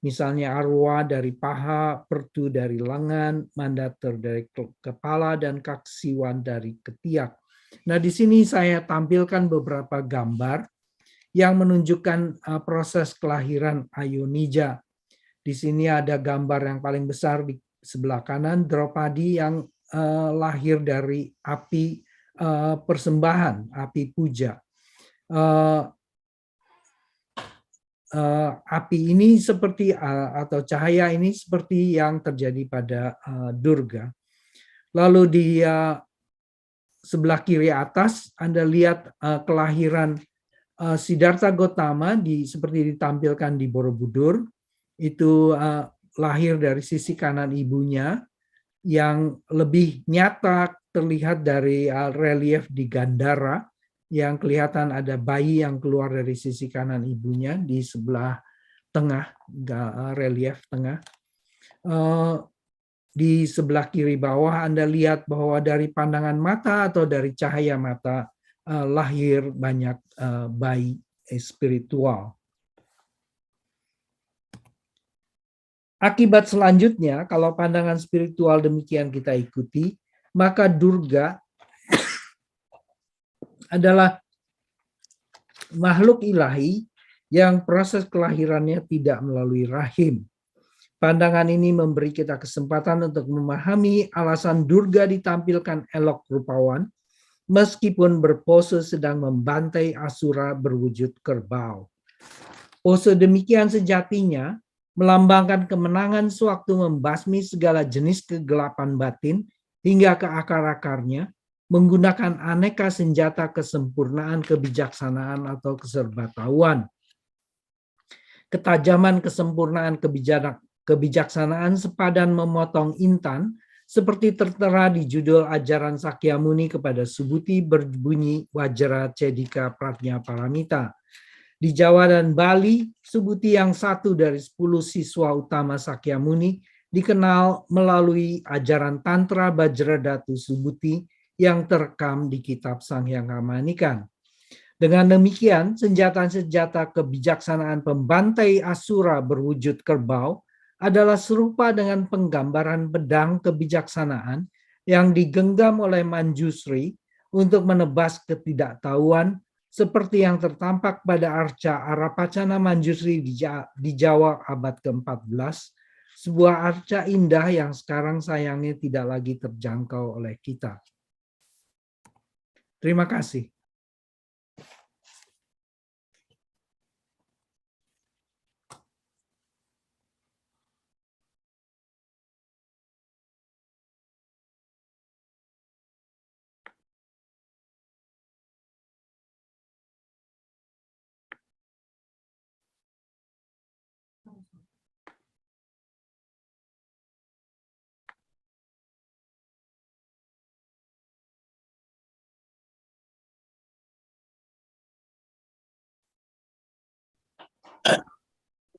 Misalnya Arwa dari paha, Pertu dari lengan, Mandatar dari kepala, dan Kaksiwan dari ketiak. Nah, di sini saya tampilkan beberapa gambar yang menunjukkan proses kelahiran ayonija. Di sini ada gambar yang paling besar di sebelah kanan, Draupadi yang lahir dari api persembahan, api puja. Api ini seperti atau cahaya ini seperti yang terjadi pada Durga. Lalu di sebelah kiri atas Anda lihat kelahiran Siddhartha Gautama seperti ditampilkan di Borobudur. Itu lahir dari sisi kanan ibunya yang lebih nyata terlihat dari relief di Gandhara yang kelihatan ada bayi yang keluar dari sisi kanan ibunya di sebelah tengah, relief tengah. Di sebelah kiri bawah Anda lihat bahwa dari pandangan mata atau dari cahaya mata lahir banyak bayi spiritual. Akibat selanjutnya, kalau pandangan spiritual demikian kita ikuti, maka Durga adalah makhluk ilahi yang proses kelahirannya tidak melalui rahim. Pandangan ini memberi kita kesempatan untuk memahami alasan Durga ditampilkan elok rupawan, meskipun berpose sedang membantai asura berwujud kerbau. Pose demikian sejatinya melambangkan kemenangan sewaktu membasmi segala jenis kegelapan batin hingga ke akar-akarnya, menggunakan aneka senjata kesempurnaan kebijaksanaan atau keserbatauan. Ketajaman kesempurnaan kebijaksanaan sepadan memotong intan, seperti tertera di judul ajaran Sakyamuni kepada Subhuti berbunyi Wajra Cedika Pratnya Paramita. Di Jawa dan Bali, Subhuti yang satu dari 10 siswa utama Sakyamuni dikenal melalui ajaran Tantra Bajradhatu Subhuti yang terekam di kitab Sanghyang Kamanikan. Dengan demikian, senjata-senjata kebijaksanaan pembantai asura berwujud kerbau adalah serupa dengan penggambaran pedang kebijaksanaan yang digenggam oleh Manjusri untuk menebas ketidaktahuan seperti yang tertampak pada arca Arapacana Manjusri di Jawa abad ke-14, sebuah arca indah yang sekarang sayangnya tidak lagi terjangkau oleh kita. Terima kasih.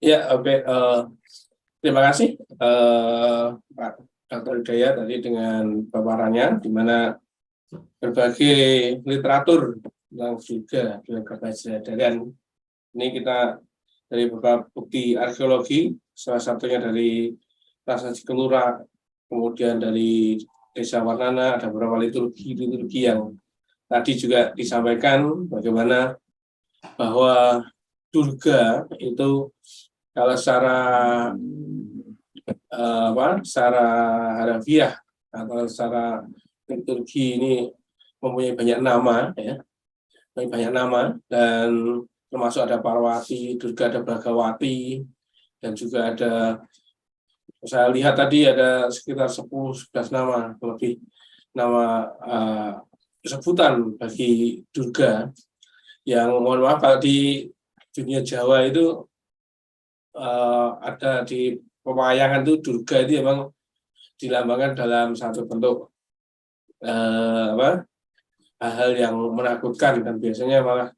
Ya, oke. Terima kasih Pak Dr. Hidayat tadi dengan paparannya, di mana berbagai literatur yang juga dengan Bajradharan. Ini kita dari beberapa bukti arkeologi, salah satunya dari Prasasti Kelura, kemudian dari Desa Warnana, ada beberapa liturgi yang tadi juga disampaikan bagaimana bahwa Durga itu kalau secara secara harafiah atau secara liturgi ini mempunyai banyak nama, ya, banyak nama, dan termasuk ada Parwati, Durga, ada Bhagawati, dan juga ada, saya lihat tadi ada sekitar 10-11 nama, lebih nama sebutan bagi Durga, yang mohon maaf kalau di dunia Jawa itu ada di pewayangan itu Durga itu memang dilambangkan dalam satu bentuk hal yang menakutkan, dan biasanya malah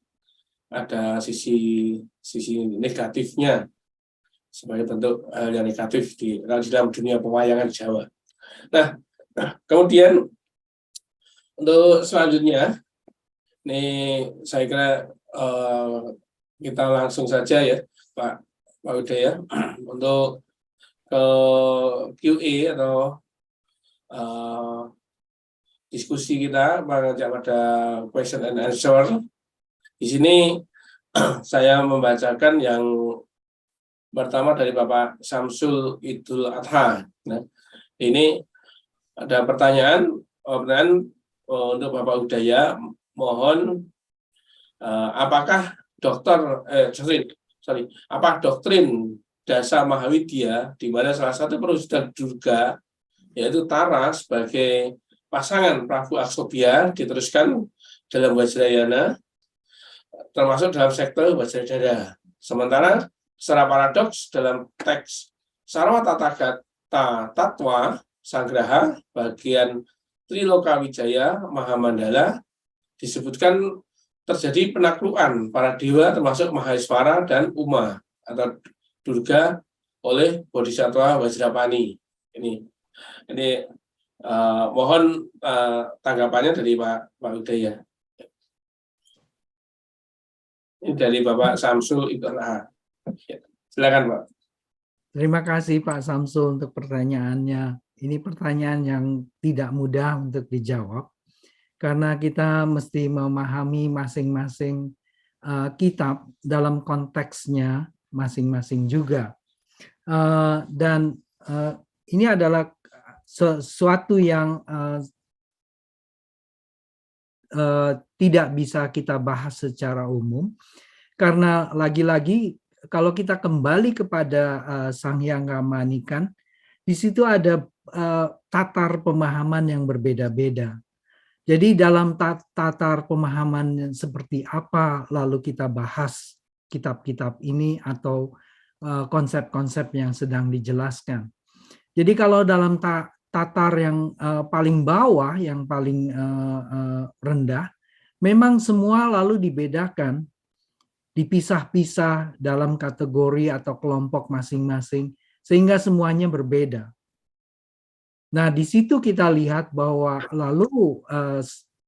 ada sisi negatifnya sebagai bentuk hal yang negatif di dalam dunia pewayangan Jawa. Nah, kemudian untuk selanjutnya ini saya kira kita langsung saja ya Pak Hidayat untuk ke QA atau diskusi kita mengajak pada question and answer. Di sini saya membacakan yang pertama dari Bapak Samsul Idul Adha. Nah, ini ada pertanyaan untuk Bapak Hidayat. Mohon apakah apa doktrin Dasa Mahavidya di mana salah satu perwujudan Durga yaitu Tara sebagai pasangan Prabu Aksobhya diteruskan dalam Vajrayana termasuk dalam sekte Vajradhara. Sementara secara paradoks dalam teks Sarwata Tatwa Sanggraha bagian Triloka Wijaya Mahamandala disebutkan terjadi penaklukan para dewa termasuk Maheswara dan Uma atau Durga oleh Bodhisattva Vajrapani. Ini mohon tanggapannya dari Pak Hidayat. Ini dari Bapak Samsul Idul Adha. Silakan Pak. Terima kasih Pak Samsul untuk pertanyaannya. Ini pertanyaan yang tidak mudah untuk dijawab karena kita mesti memahami masing-masing kitab dalam konteksnya masing-masing juga. Dan ini adalah sesuatu yang tidak bisa kita bahas secara umum, karena lagi-lagi kalau kita kembali kepada Sang Hyang Kamanikan, di situ ada tatar pemahaman yang berbeda-beda. Jadi dalam tatar pemahaman seperti apa lalu kita bahas kitab-kitab ini atau konsep-konsep yang sedang dijelaskan. Jadi kalau dalam tatar yang paling bawah, yang paling rendah, memang semua lalu dibedakan, dipisah-pisah dalam kategori atau kelompok masing-masing, sehingga semuanya berbeda. Nah, di situ kita lihat bahwa lalu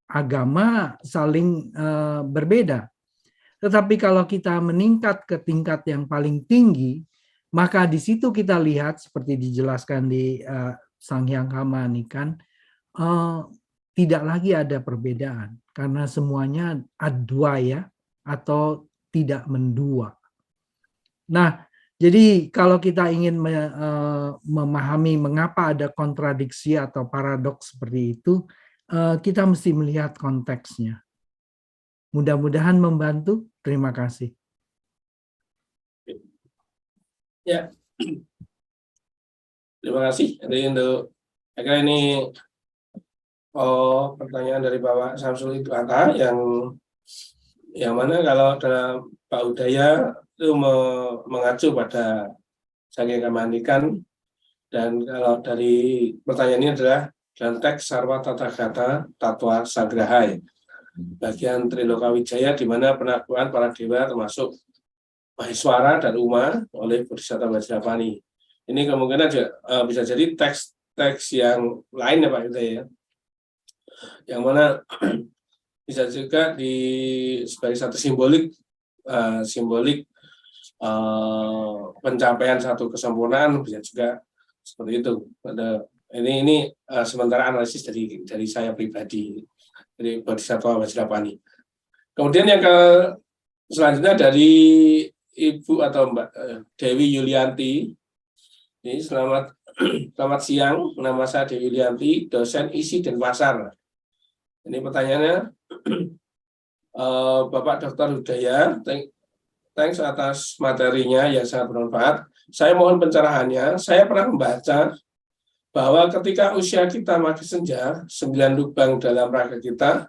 agama saling berbeda. Tetapi kalau kita meningkat ke tingkat yang paling tinggi, maka di situ kita lihat seperti dijelaskan di Sang Hyang Kamanikan, tidak lagi ada perbedaan karena semuanya advaya atau tidak mendua. Nah, jadi kalau kita ingin memahami mengapa ada kontradiksi atau paradoks seperti itu, kita mesti melihat konteksnya. Mudah-mudahan membantu. Terima kasih. Ya, terima kasih. Jadi untuk akhirnya ini pertanyaan dari Bapak Samsul itu yang mana kalau dalam Pak Udaya itu mengacu pada Sang Hyang Kamanikan, dan kalau dari pertanyaan ini adalah dalam teks Sarwa Tathagata Tatwa Sagraha, bagian Triloka Wijaya, di mana pengakuan para dewa termasuk Maheswara dan Uma oleh Bodhisattva Vajrapani. Ini kemungkinan bisa jadi teks yang lain ya Pak Udaya, yang mana bisa juga sebagai satu simbolik pencapaian satu kesempurnaan, bisa juga seperti itu. Ini sementara analisis dari saya pribadi, dari Bodhisattva Vajrapani. Kemudian yang selanjutnya dari Ibu atau Mbak Dewi Yulianti. Ini selamat siang, nama saya Dewi Yulianti, dosen isi dan pasar. Ini pertanyaannya, Bapak Dr. Udaya, thanks atas materinya yang sangat bermanfaat. Saya mohon pencerahannya. Saya pernah membaca bahwa ketika usia kita makin senja, 9 lubang dalam raga kita,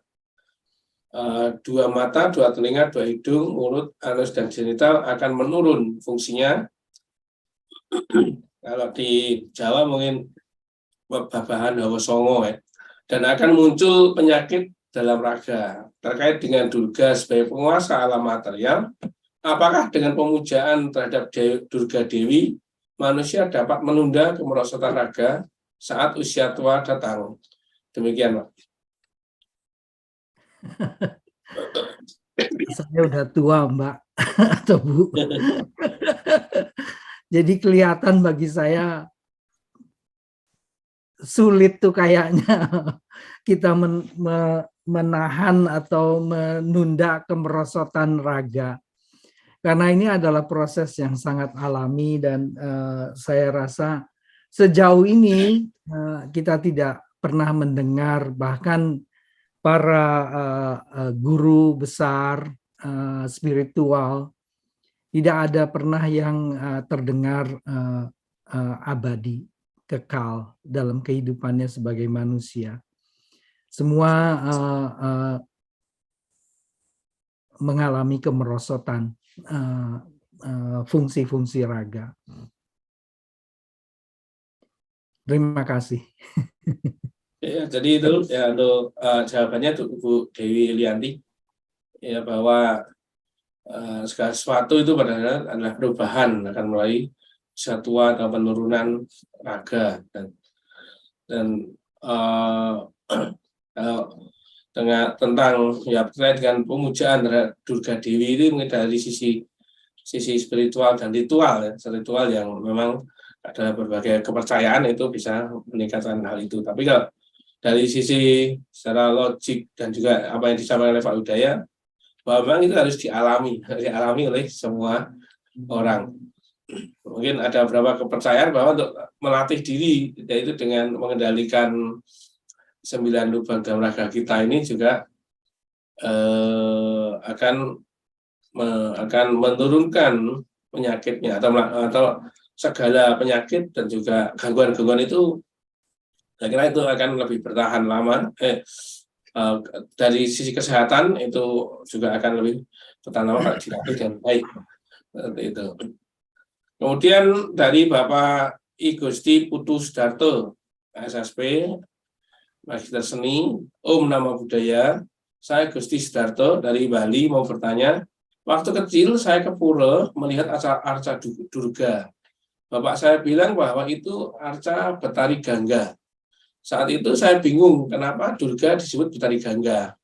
2 mata, 2 telinga, 2 hidung, mulut, anus, dan genital akan menurun fungsinya. Kalau di Jawa mungkin babahan hawa songo ya. Dan akan muncul penyakit dalam raga terkait dengan Durga sebagai penguasa alam material. Apakah dengan pemujaan terhadap Durga Dewi, manusia dapat menunda kemerosotan raga saat usia tua datang? Demikian, Pak. Saya udah tua, Mbak atau Bu. Jadi kelihatan bagi saya sulit tuh kayaknya kita menahan atau menunda kemerosotan raga. Karena ini adalah proses yang sangat alami dan saya rasa sejauh ini kita tidak pernah mendengar, bahkan para guru besar spiritual tidak ada pernah yang terdengar abadi, kekal dalam kehidupannya sebagai manusia. Semua mengalami kemerosotan fungsi-fungsi raga. Terima kasih. Ya, jadi itu ya untuk jawabannya untuk Ibu Dewi Yulianti, ya bahwa segala sesuatu itu pada adalah perubahan, akan mulai usia tua atau penurunan raga, dan tentang ya terkait dengan pemujaan terhadap Durga Dewi ini dari sisi spiritual dan ritual, ya, ritual yang memang ada berbagai kepercayaan itu bisa meningkatkan hal itu. Tapi kalau dari sisi secara logik dan juga apa yang disampaikan oleh Pak Udaya, bahwa memang itu harus dialami oleh semua orang. mungkin ada beberapa kepercayaan bahwa untuk melatih diri, yaitu dengan mengendalikan 9 lubang dalam raga kita ini juga akan menurunkan penyakitnya atau segala penyakit dan juga gangguan-gangguan itu, saya kira itu akan lebih bertahan lama. Dari sisi kesehatan itu juga akan lebih bertahan lama kalau dilatih dengan baik. Seperti itu. Kemudian dari Bapak I Gusti Putu Sudarto, SSP, Magister Seni, Om Namo Buddhaya. Saya Gusti Sudarto dari Bali mau bertanya, waktu kecil saya ke pura melihat arca Durga. Bapak saya bilang bahwa itu arca Betari Gangga. Saat itu saya bingung kenapa Durga disebut Betari Gangga.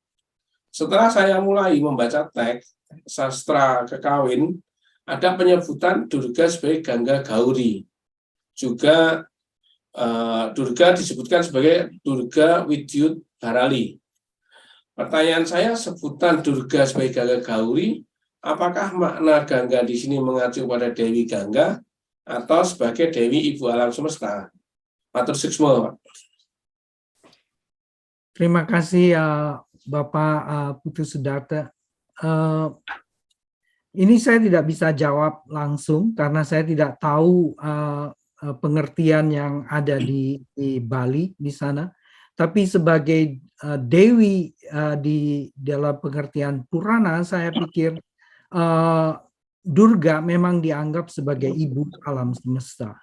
Setelah saya mulai membaca teks sastra kekawin, ada penyebutan Durga sebagai Gangga Gauri. Juga Durga disebutkan sebagai Durga Widyut Barali. Pertanyaan saya, sebutan Durga sebagai Gangga Gauri, apakah makna Gangga di sini mengacu pada Dewi Gangga atau sebagai Dewi Ibu Alam Semesta? Matur suksma, Pak. Terima kasih Bapak Putu Sudarto. Ini saya tidak bisa jawab langsung karena saya tidak tahu pengertian yang ada di Bali di sana. Tapi sebagai dewi di dalam pengertian Purana, saya pikir Durga memang dianggap sebagai ibu alam semesta.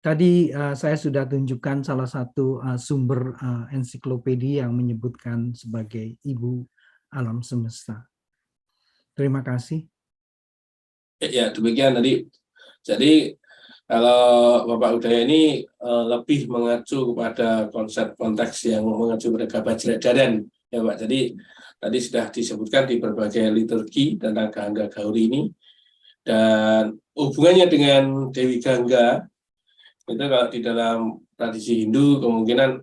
Tadi saya sudah tunjukkan salah satu sumber ensiklopedia yang menyebutkan sebagai ibu alam semesta. Terima kasih. Ya, demikian tadi. Jadi kalau Bapak Udaya ini lebih mengacu kepada konsep konteks yang mengacu pada Vajradharan, ya Pak. Jadi tadi sudah disebutkan di berbagai liturgi tentang Gangga Gauri ini, dan hubungannya dengan Dewi Gangga itu kalau di dalam tradisi Hindu kemungkinan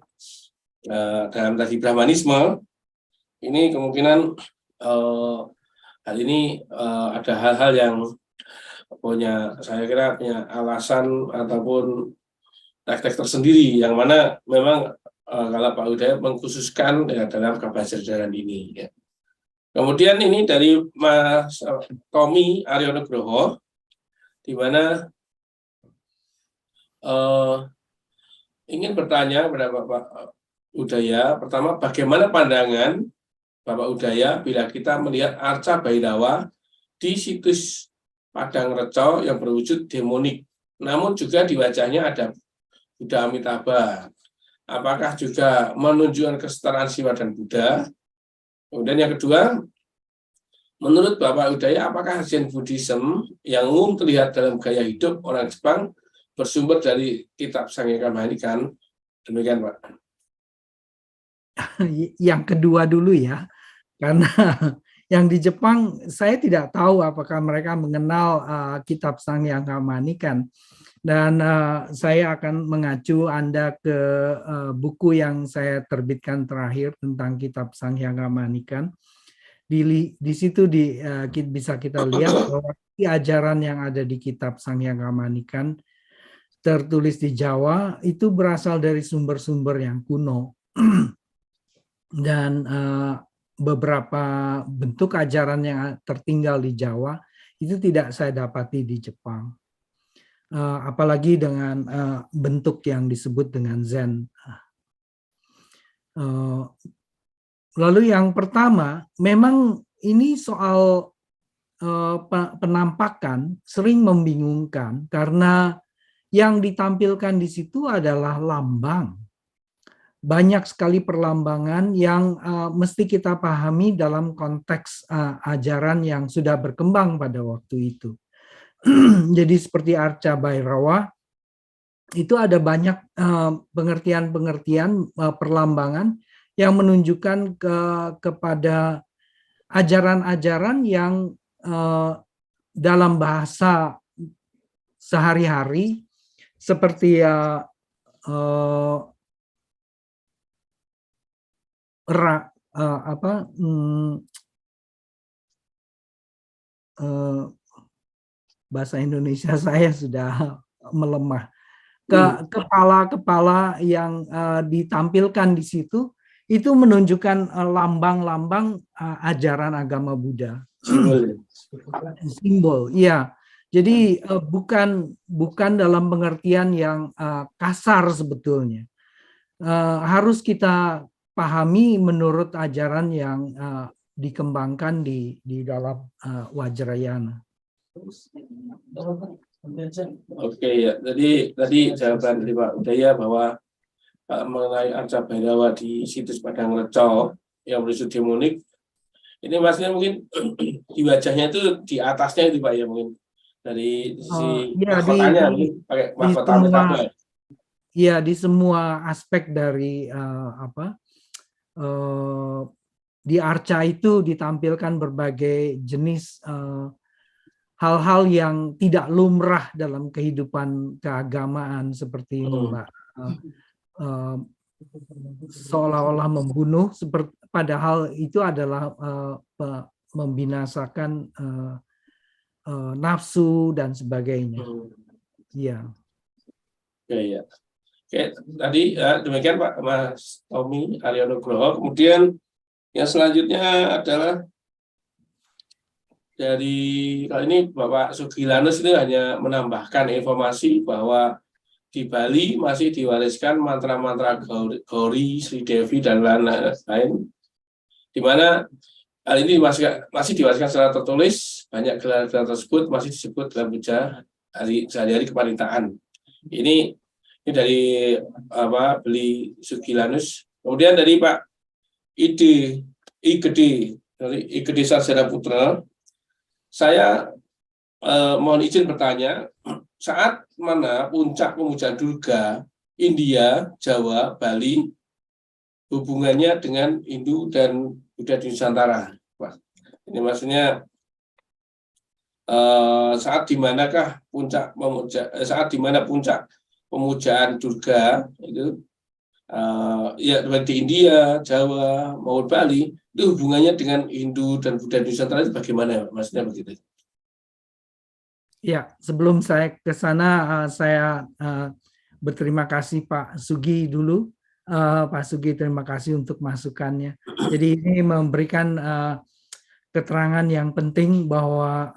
dalam tradisi Brahmanisme ini kemungkinan hal ini ada hal-hal yang saya kira punya alasan ataupun teks-teks tersendiri yang mana memang kalau Pak Udaya mengkhususkan ya, dalam Vajradharan ini. Ya. Kemudian ini dari Mas Tommy Aryonugroho, di mana ingin bertanya kepada Bapak Udaya, pertama bagaimana pandangan Bapak Udaya bila kita melihat arca Bhairawa di situs Padang Reco yang berwujud demonik, namun juga di wajahnya ada Buddha Amitabha. Apakah juga menunjukkan kesetaraan Siwa dan Buddha? Kemudian yang kedua, menurut Bapak Udaya, apakah Zen Buddhism yang umum terlihat dalam gaya hidup orang Jepang bersumber dari kitab Sanghya Kamanikan? Demikian, Pak. Yang kedua dulu ya, karena yang di Jepang saya tidak tahu apakah mereka mengenal kitab Sanghya Kamanikan, dan saya akan mengacu Anda ke buku yang saya terbitkan terakhir tentang kitab Sanghya Kamanikan. Di situ bisa kita lihat bahwa ajaran yang ada di kitab Sanghya Kamanikan tertulis di Jawa itu berasal dari sumber-sumber yang kuno. Dan beberapa bentuk ajaran yang tertinggal di Jawa itu tidak saya dapati di Jepang. Apalagi dengan bentuk yang disebut dengan Zen. Lalu yang pertama, memang ini soal penampakan sering membingungkan karena yang ditampilkan di situ adalah lambang. Banyak sekali perlambangan yang mesti kita pahami dalam konteks ajaran yang sudah berkembang pada waktu itu. Jadi seperti arca Bhairawa, itu ada banyak pengertian-pengertian perlambangan yang menunjukkan kepada ajaran-ajaran yang dalam bahasa sehari-hari seperti bahasa Indonesia saya sudah melemah. Kepala-kepala yang ditampilkan di situ itu menunjukkan lambang-lambang ajaran agama Buddha. Simbol, iya. Jadi bukan dalam pengertian yang kasar sebetulnya. Harus kita pahami menurut ajaran yang dikembangkan di dalam Vajrayana. Oke ya, jadi tadi jawaban dari Pak Udaya bahwa mengenai Arca Bhairawa di situs Padang Reco yang berisi demonik, ini maksudnya mungkin di wajahnya itu di atasnya itu Pak ya, mungkin dari si Ya, mahkotanya mungkin pakai mahkota metafora. Ya, di semua aspek dari di arca itu ditampilkan berbagai jenis hal-hal yang tidak lumrah dalam kehidupan keagamaan seperti ini, Mbak. Seolah-olah membunuh, padahal itu adalah membinasakan nafsu dan sebagainya. Iya. Ya. Oke, tadi demikian Pak Mas Tommy Aryonugroho. Kemudian yang selanjutnya adalah dari kali ini Bapak Sugilanus ini hanya menambahkan informasi bahwa di Bali masih diwariskan mantra-mantra Gauri, Sri Devi, dan lain-lain, di mana hal ini masih diwariskan secara tertulis. Banyak gelar-gelar tersebut masih disebut dalam puja sehari-hari kepanitiaan. Ini dari Beli Sugilanus. Kemudian dari Pak Igede Sarjana Putra, saya mohon izin bertanya, saat mana puncak pemujaan Durga, India, Jawa, Bali, hubungannya dengan Hindu dan Buddha di Nusantara? Ini maksudnya saat dimanakah puncak puncak pemujaan Durga itu ya baik di India, Jawa maupun Bali, itu hubungannya dengan Hindu dan Buddha di Nusantara itu bagaimana? Maksudnya begitu. Ya, sebelum saya ke sana, saya berterima kasih Pak Sugi dulu. Pak Sugi, terima kasih untuk masukannya. Jadi ini memberikan keterangan yang penting bahwa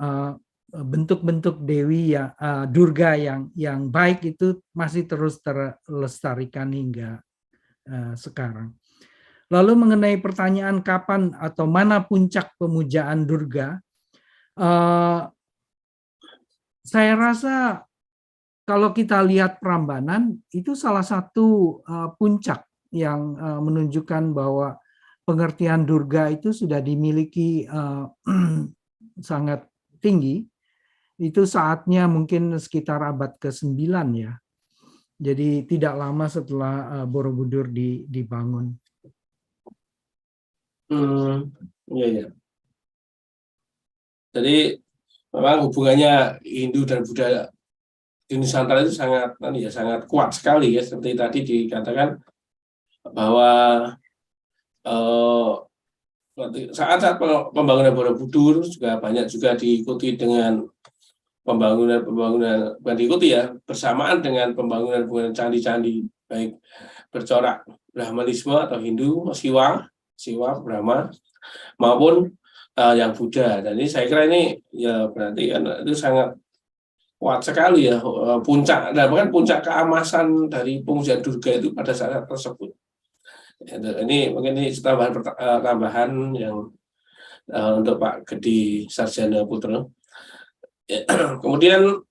bentuk-bentuk Dewi ya, Durga yang baik itu masih terus terlestarikan hingga sekarang. Lalu mengenai pertanyaan kapan atau mana puncak pemujaan Durga, saya rasa kalau kita lihat Prambanan itu salah satu puncak yang menunjukkan bahwa pengertian Durga itu sudah dimiliki sangat tinggi. Itu saatnya mungkin sekitar abad ke-9 ya. Jadi tidak lama setelah Borobudur dibangun. Iya. Jadi memang hubungannya Hindu dan Buddha di Nusantara itu sangat kuat sekali ya, seperti tadi dikatakan bahwa saat pembangunan Borobudur juga banyak juga diikuti dengan pembangunan bukan diikuti ya, bersamaan dengan pembangunan candi-candi baik bercorak Brahmanisme atau Hindu, Siwa, Brahma, maupun yang Buddha. Dan ini saya kira ini ya berarti kan itu sangat kuat sekali ya, puncak, dan bahkan puncak keamasan dari pemujaan Durga itu pada saat tersebut. Ini mungkin ini tambahan yang untuk Pak Gede Sarjana Putra. Kemudian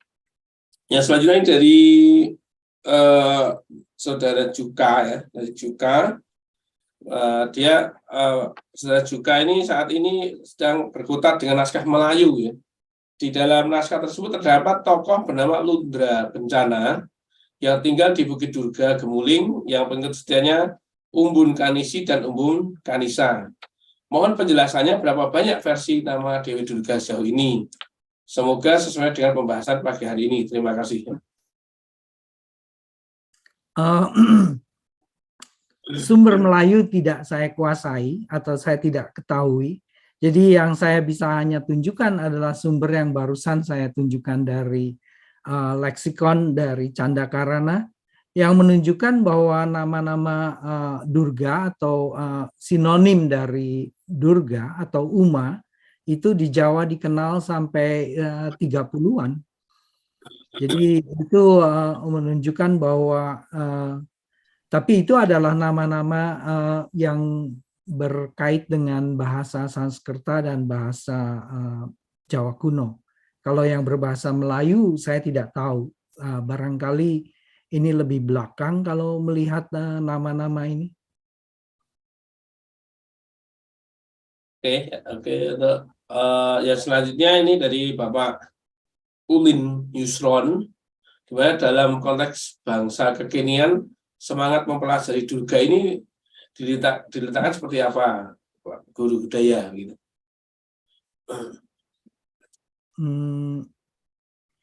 yang selanjutnya dari Saudara Juka ya, dari Juka. Saudara Juka ini saat ini sedang berkutat dengan naskah Melayu ya. Di dalam naskah tersebut terdapat tokoh bernama Lundra Bencana yang tinggal di Bukit Durga Gemuling yang pengikut setianya Umbun Kanisi dan Umbun Kanisa. Mohon penjelasannya berapa banyak versi nama Dewi Durga sejauh ini. Semoga sesuai dengan pembahasan pagi hari ini. Terima kasih. Sumber Melayu tidak saya kuasai atau saya tidak ketahui. Jadi yang saya bisa hanya tunjukkan adalah sumber yang barusan saya tunjukkan dari leksikon dari Candakarana yang menunjukkan bahwa nama-nama Durga atau sinonim dari Durga atau Uma itu di Jawa dikenal sampai 30-an. Jadi itu menunjukkan bahwa tapi itu adalah nama-nama yang berkait dengan bahasa Sanskerta dan bahasa Jawa kuno. Kalau yang berbahasa Melayu saya tidak tahu. Barangkali ini lebih belakang kalau melihat nama-nama ini. Oke. Untuk yang selanjutnya ini dari Bapak Ulin Yusron, di mana dalam konteks bangsa kekinian semangat mempelajari Durga ini diletakkan seperti apa, Pak Guru Budaya gitu.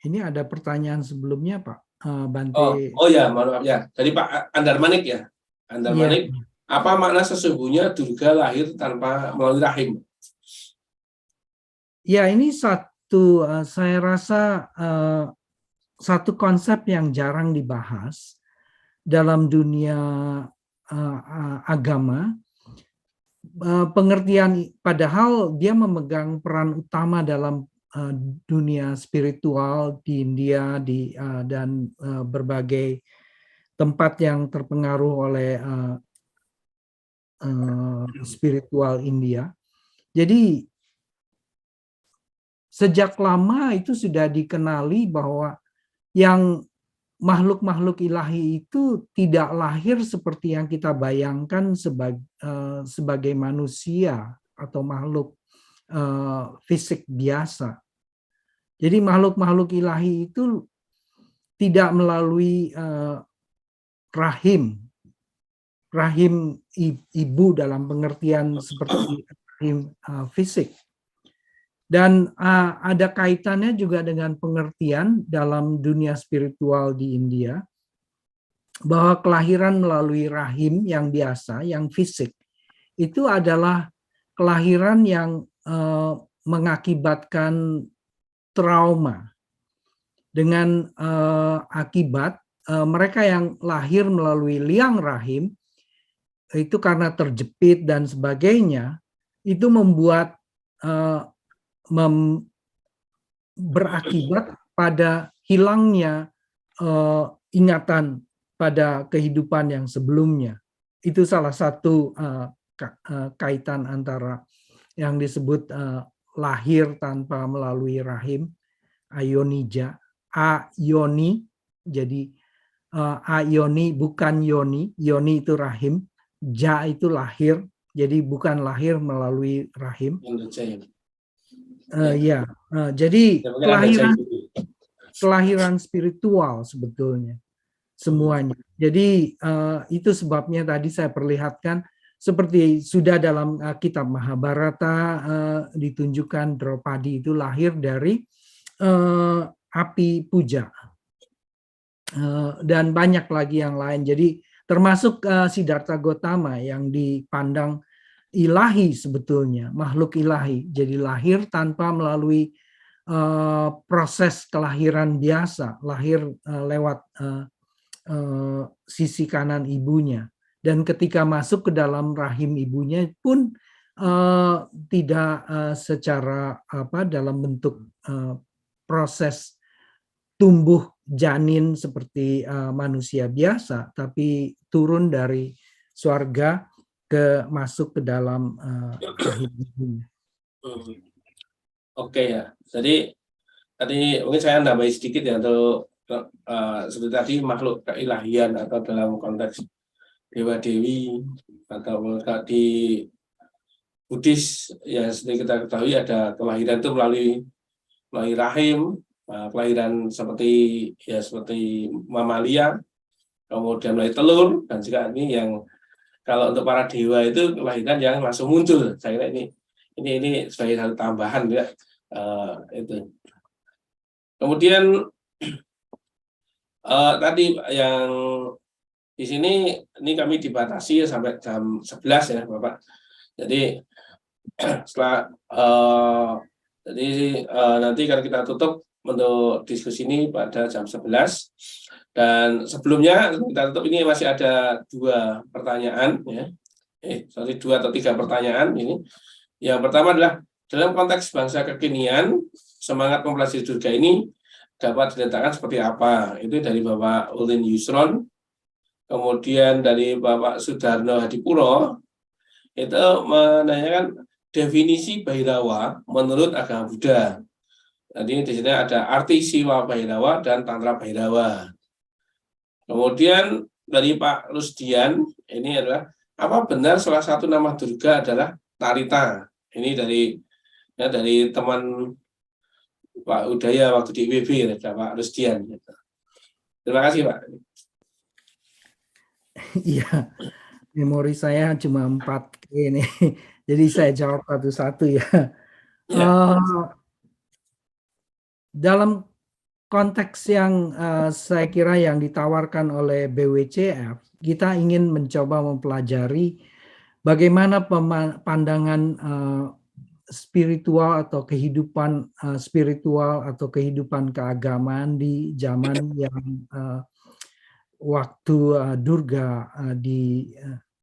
Ini ada pertanyaan sebelumnya, Pak Bante. Oh ya, maaf ya. Dari Pak Andar Manik ya. Andar Manik, apa makna sesungguhnya Durga lahir tanpa melalui rahim? Ya, ini satu, saya rasa satu konsep yang jarang dibahas dalam dunia agama. Pengertian, padahal dia memegang peran utama dalam dunia spiritual di India dan berbagai tempat yang terpengaruh oleh spiritual India. Jadi sejak lama itu sudah dikenali bahwa yang makhluk-makhluk ilahi itu tidak lahir seperti yang kita bayangkan sebagai manusia atau makhluk fisik biasa. Jadi makhluk-makhluk ilahi itu tidak melalui rahim ibu dalam pengertian seperti rahim fisik. Dan ada kaitannya juga dengan pengertian dalam dunia spiritual di India, bahwa kelahiran melalui rahim yang biasa, yang fisik, itu adalah kelahiran yang mengakibatkan trauma. Dengan akibat mereka yang lahir melalui liang rahim, itu karena terjepit dan sebagainya, itu membuat berakibat pada hilangnya ingatan pada kehidupan yang sebelumnya. Itu salah satu kaitan antara yang disebut lahir tanpa melalui rahim, ayonija, ayoni, jadi ayoni bukan yoni, yoni itu rahim, ja itu lahir, jadi bukan lahir melalui rahim. Jadi kelahiran spiritual sebetulnya semuanya. Jadi itu sebabnya tadi saya perlihatkan seperti sudah dalam kitab Mahabharata ditunjukkan Draupadi itu lahir dari api puja dan banyak lagi yang lain. Jadi termasuk Siddhartha Gautama yang dipandang ilahi sebetulnya, makhluk ilahi. Jadi lahir tanpa melalui proses kelahiran biasa, lahir lewat sisi kanan ibunya. Dan ketika masuk ke dalam rahim ibunya pun tidak secara dalam bentuk proses tumbuh janin seperti manusia biasa, tapi turun dari surga masuk ke dalam rahim ibunya. Oke ya, jadi tadi mungkin saya nambahin sedikit ya untuk seperti tadi makhluk keilahian atau dalam konteks dewa dewi atau di Buddhis ya seperti kita ketahui ada kelahiran itu melalui rahim, kelahiran seperti mamalia, kemudian melalui telur, dan juga ini yang kalau untuk para dewa itu kelahiran yang langsung muncul. Saya kira ini sebagai satu tambahan ya itu. Kemudian tadi yang di sini ini kami dibatasi sampai jam 11 ya Bapak. Jadi setelah jadi nanti kan kita tutup untuk diskusi ini pada jam 11, dan sebelumnya kita tutup ini masih ada 2 pertanyaan ya. Sorry, 2 atau 3 pertanyaan ini. Yang pertama adalah, dalam konteks bangsa kekinian, semangat mempelajari surga ini dapat diletakkan seperti apa? Itu dari Bapak Ulin Yusron. Kemudian dari Bapak Sudarno Hadipuro, itu menanyakan definisi Bhairawa menurut agama Buddha. Jadi di sini ada arti Siwa Bhairawa dan Tantra Bhairawa. Kemudian dari Pak Rusdian, ini adalah, apa benar salah satu nama Durga adalah Tarita? Ini dari teman Pak Udaya waktu di IWB, ada Pak Rusdian. Terima kasih, Pak. Iya, memori saya cuma 4K ini, jadi saya jawab satu-satu ya. Ya. Dalam konteks yang saya kira yang ditawarkan oleh BWCF, kita ingin mencoba mempelajari bagaimana pandangan spiritual atau kehidupan spiritual atau kehidupan keagamaan di zaman yang waktu Durga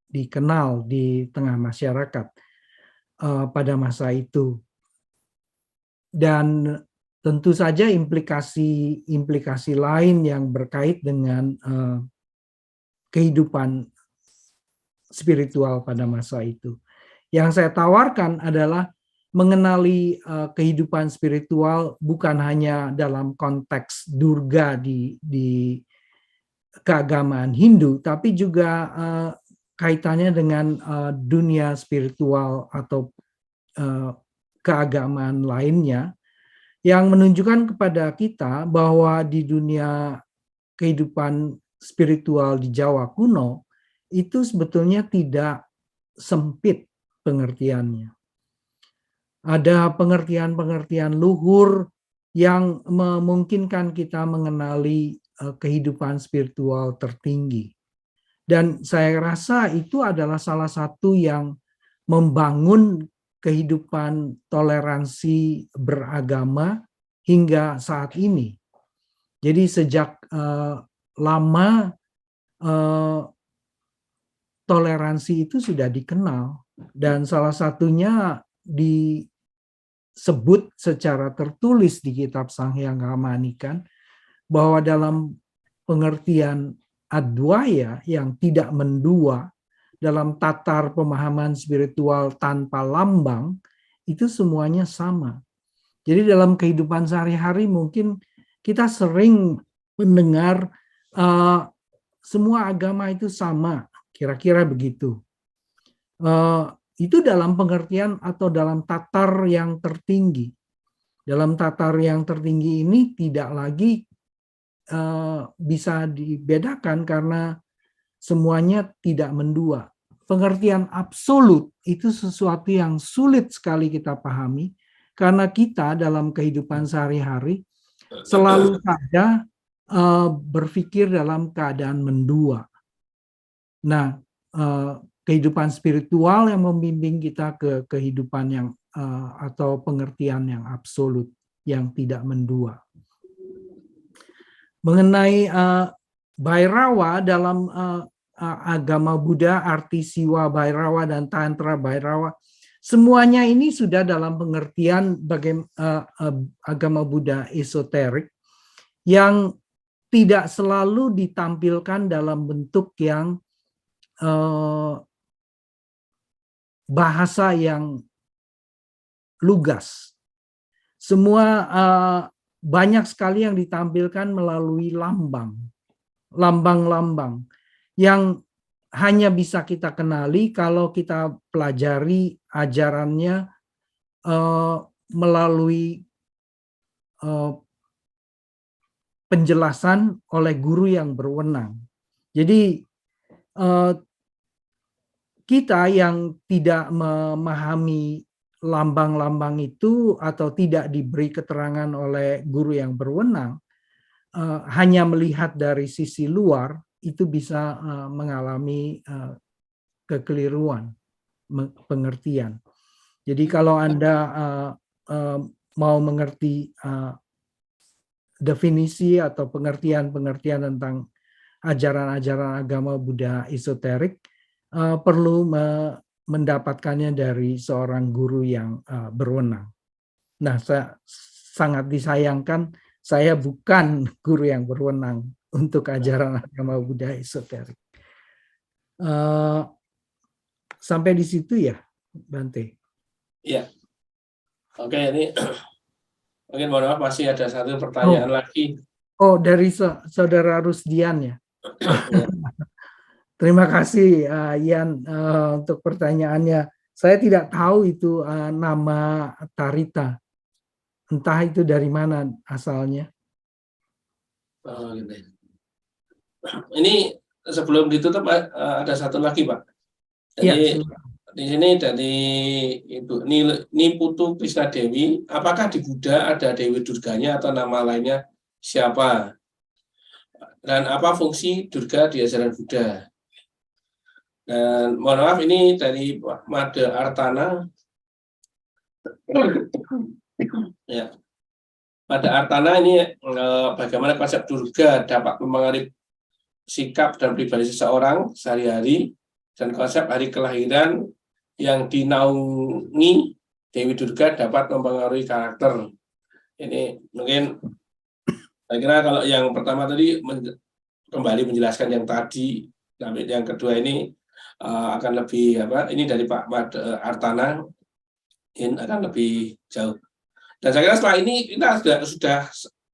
dikenal di tengah masyarakat pada masa itu. Dan tentu saja implikasi lain yang berkait dengan kehidupan spiritual pada masa itu. Yang saya tawarkan adalah mengenali kehidupan spiritual bukan hanya dalam konteks Durga di keagamaan Hindu, tapi juga kaitannya dengan dunia spiritual atau keagamaan lainnya, yang menunjukkan kepada kita bahwa di dunia kehidupan spiritual di Jawa kuno itu sebetulnya tidak sempit pengertiannya. Ada pengertian-pengertian luhur yang memungkinkan kita mengenali kehidupan spiritual tertinggi. Dan saya rasa itu adalah salah satu yang membangun kehidupan toleransi beragama hingga saat ini. Jadi sejak lama toleransi itu sudah dikenal, dan salah satunya disebut secara tertulis di kitab Sanghyang Kamanikan bahwa dalam pengertian Advaya yang tidak mendua, dalam tatar pemahaman spiritual tanpa lambang, itu semuanya sama. Jadi dalam kehidupan sehari-hari mungkin kita sering mendengar semua agama itu sama, kira-kira begitu. Itu dalam pengertian atau dalam tatar yang tertinggi. Dalam tatar yang tertinggi ini tidak lagi bisa dibedakan karena semuanya tidak mendua. Pengertian absolut itu sesuatu yang sulit sekali kita pahami karena kita dalam kehidupan sehari-hari selalu saja berpikir dalam keadaan mendua. Nah, kehidupan spiritual yang membimbing kita ke kehidupan yang atau pengertian yang absolut, yang tidak mendua. Mengenai Bhairawa dalam agama Buddha, arti Siwa Bhairawa dan Tantra Bhairawa, semuanya ini sudah dalam pengertian agama Buddha esoterik yang tidak selalu ditampilkan dalam bentuk yang bahasa yang lugas. Semua banyak sekali yang ditampilkan melalui lambang-lambang yang hanya bisa kita kenali kalau kita pelajari ajarannya melalui penjelasan oleh guru yang berwenang. Jadi kita yang tidak memahami lambang-lambang itu atau tidak diberi keterangan oleh guru yang berwenang, hanya melihat dari sisi luar, itu bisa mengalami kekeliruan pengertian. Jadi kalau Anda mau mengerti definisi atau pengertian-pengertian tentang ajaran-ajaran agama Buddha esoterik, perlu mendapatkannya dari seorang guru yang berwenang. Nah, sangat disayangkan saya bukan guru yang berwenang untuk ajaran agama Buddha esoterik. Sampai di situ ya, Bante. Iya. Oke, ini mungkin mohon maaf masih ada satu pertanyaan lagi. Oh, dari Saudara Rusdian ya. Ya. Terima kasih Ian untuk pertanyaannya. Saya tidak tahu itu nama Tarita. Entah itu dari mana asalnya. Oh, gitu. Ini sebelum ditutup ada satu lagi, Pak. Jadi di sini dari Ibu Niputu Krisna Dewi, apakah di Buddha ada Dewi Durganya atau nama lainnya siapa? Dan apa fungsi Durga di ajaran Buddha? Dan mohon maaf ini dari Pak Made Artana. Ya. Pada Artana ini bagaimana konsep Durga dapat mempengaruhi sikap dan pribadi seseorang sehari-hari, dan konsep hari kelahiran yang dinaungi Dewi Durga dapat mempengaruhi karakter. Ini mungkin saya kira kalau yang pertama tadi kembali menjelaskan yang tadi, tapi yang kedua ini akan lebih ini dari Pak Made Artana ini akan lebih jauh. Dan saya kira setelah ini kita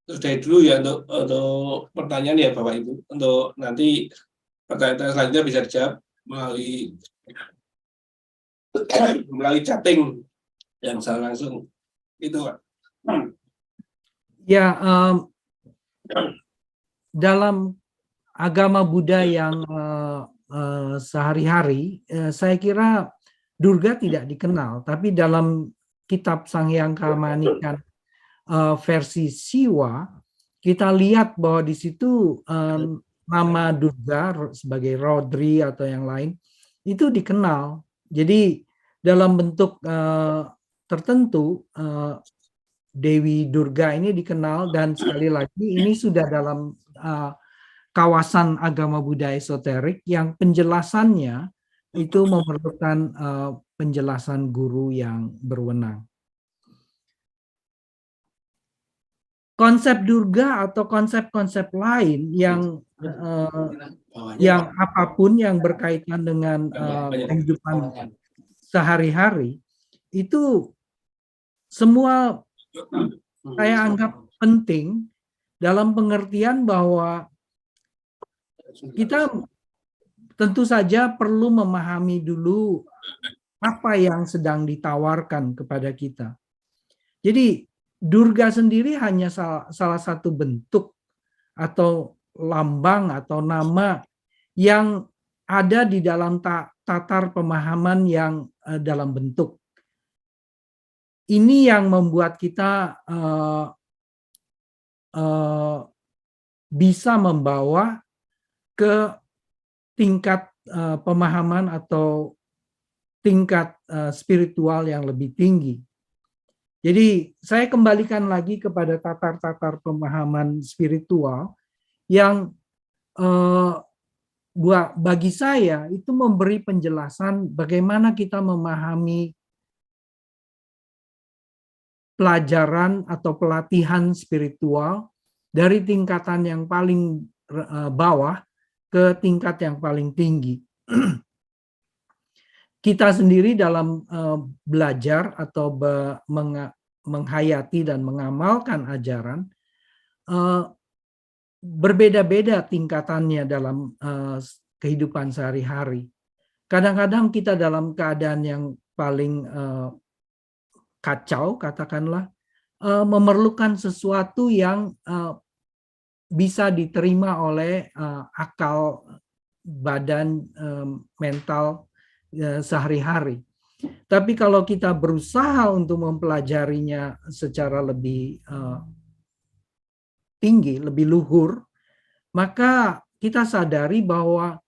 sudah dulu ya untuk pertanyaan ya Bapak Ibu. Untuk nanti pertanyaan selanjutnya bisa dijawab melalui chatting yang secara langsung. Itu Pak. Ya, dalam agama Buddha yang sehari-hari, saya kira Durga tidak dikenal, tapi dalam kitab Sanghyangka Manikan versi Siwa, kita lihat bahwa di situ nama Durga sebagai Rodri atau yang lain itu dikenal. Jadi dalam bentuk tertentu Dewi Durga ini dikenal, dan sekali lagi ini sudah dalam kawasan agama Buddha esoterik yang penjelasannya itu memerlukan penjelasan guru yang berwenang. Konsep Durga atau konsep-konsep lain yang apapun yang berkaitan dengan kehidupan sehari-hari itu semua saya anggap penting dalam pengertian bahwa kita tentu saja perlu memahami dulu apa yang sedang ditawarkan kepada kita. Jadi Durga sendiri hanya salah satu bentuk atau lambang atau nama yang ada di dalam tatar pemahaman yang dalam bentuk. Ini yang membuat kita bisa membawa ke tingkat pemahaman atau tingkat spiritual yang lebih tinggi. Jadi saya kembalikan lagi kepada tatar-tatar pemahaman spiritual yang bagi saya itu memberi penjelasan bagaimana kita memahami pelajaran atau pelatihan spiritual dari tingkatan yang paling bawah ke tingkat yang paling tinggi. Kita sendiri dalam belajar atau menghayati dan mengamalkan ajaran berbeda-beda tingkatannya dalam kehidupan sehari-hari. Kadang-kadang kita dalam keadaan yang paling kacau, katakanlah, memerlukan sesuatu yang bisa diterima oleh akal, badan, mental sehari-hari. Tapi kalau kita berusaha untuk mempelajarinya secara lebih tinggi, lebih luhur, maka kita sadari bahwa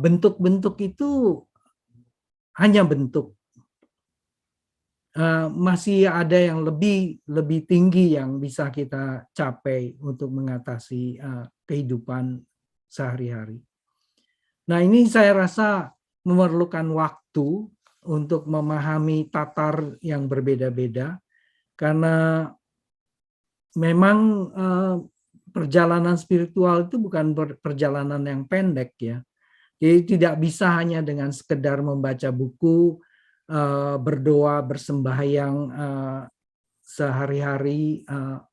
bentuk-bentuk itu hanya bentuk. masih ada yang lebih tinggi yang bisa kita capai untuk mengatasi kehidupan sehari-hari. Nah, ini saya rasa memerlukan waktu untuk memahami tatar yang berbeda-beda, karena memang perjalanan spiritual itu bukan perjalanan yang pendek ya. Jadi tidak bisa hanya dengan sekedar membaca buku, berdoa, bersembahyang sehari-hari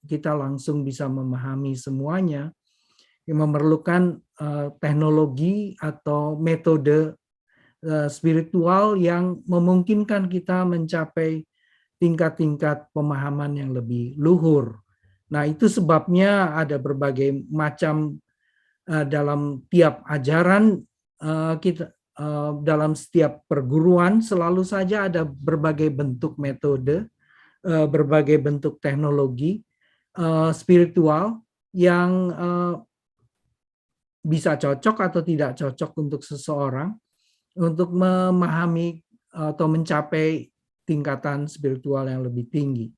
kita langsung bisa memahami semuanya. Yang memerlukan teknologi atau metode spiritual yang memungkinkan kita mencapai tingkat-tingkat pemahaman yang lebih luhur. Nah, itu sebabnya ada berbagai macam dalam tiap ajaran kita, dalam setiap perguruan selalu saja ada berbagai bentuk metode, berbagai bentuk teknologi spiritual yang bisa cocok atau tidak cocok untuk seseorang untuk memahami atau mencapai tingkatan spiritual yang lebih tinggi.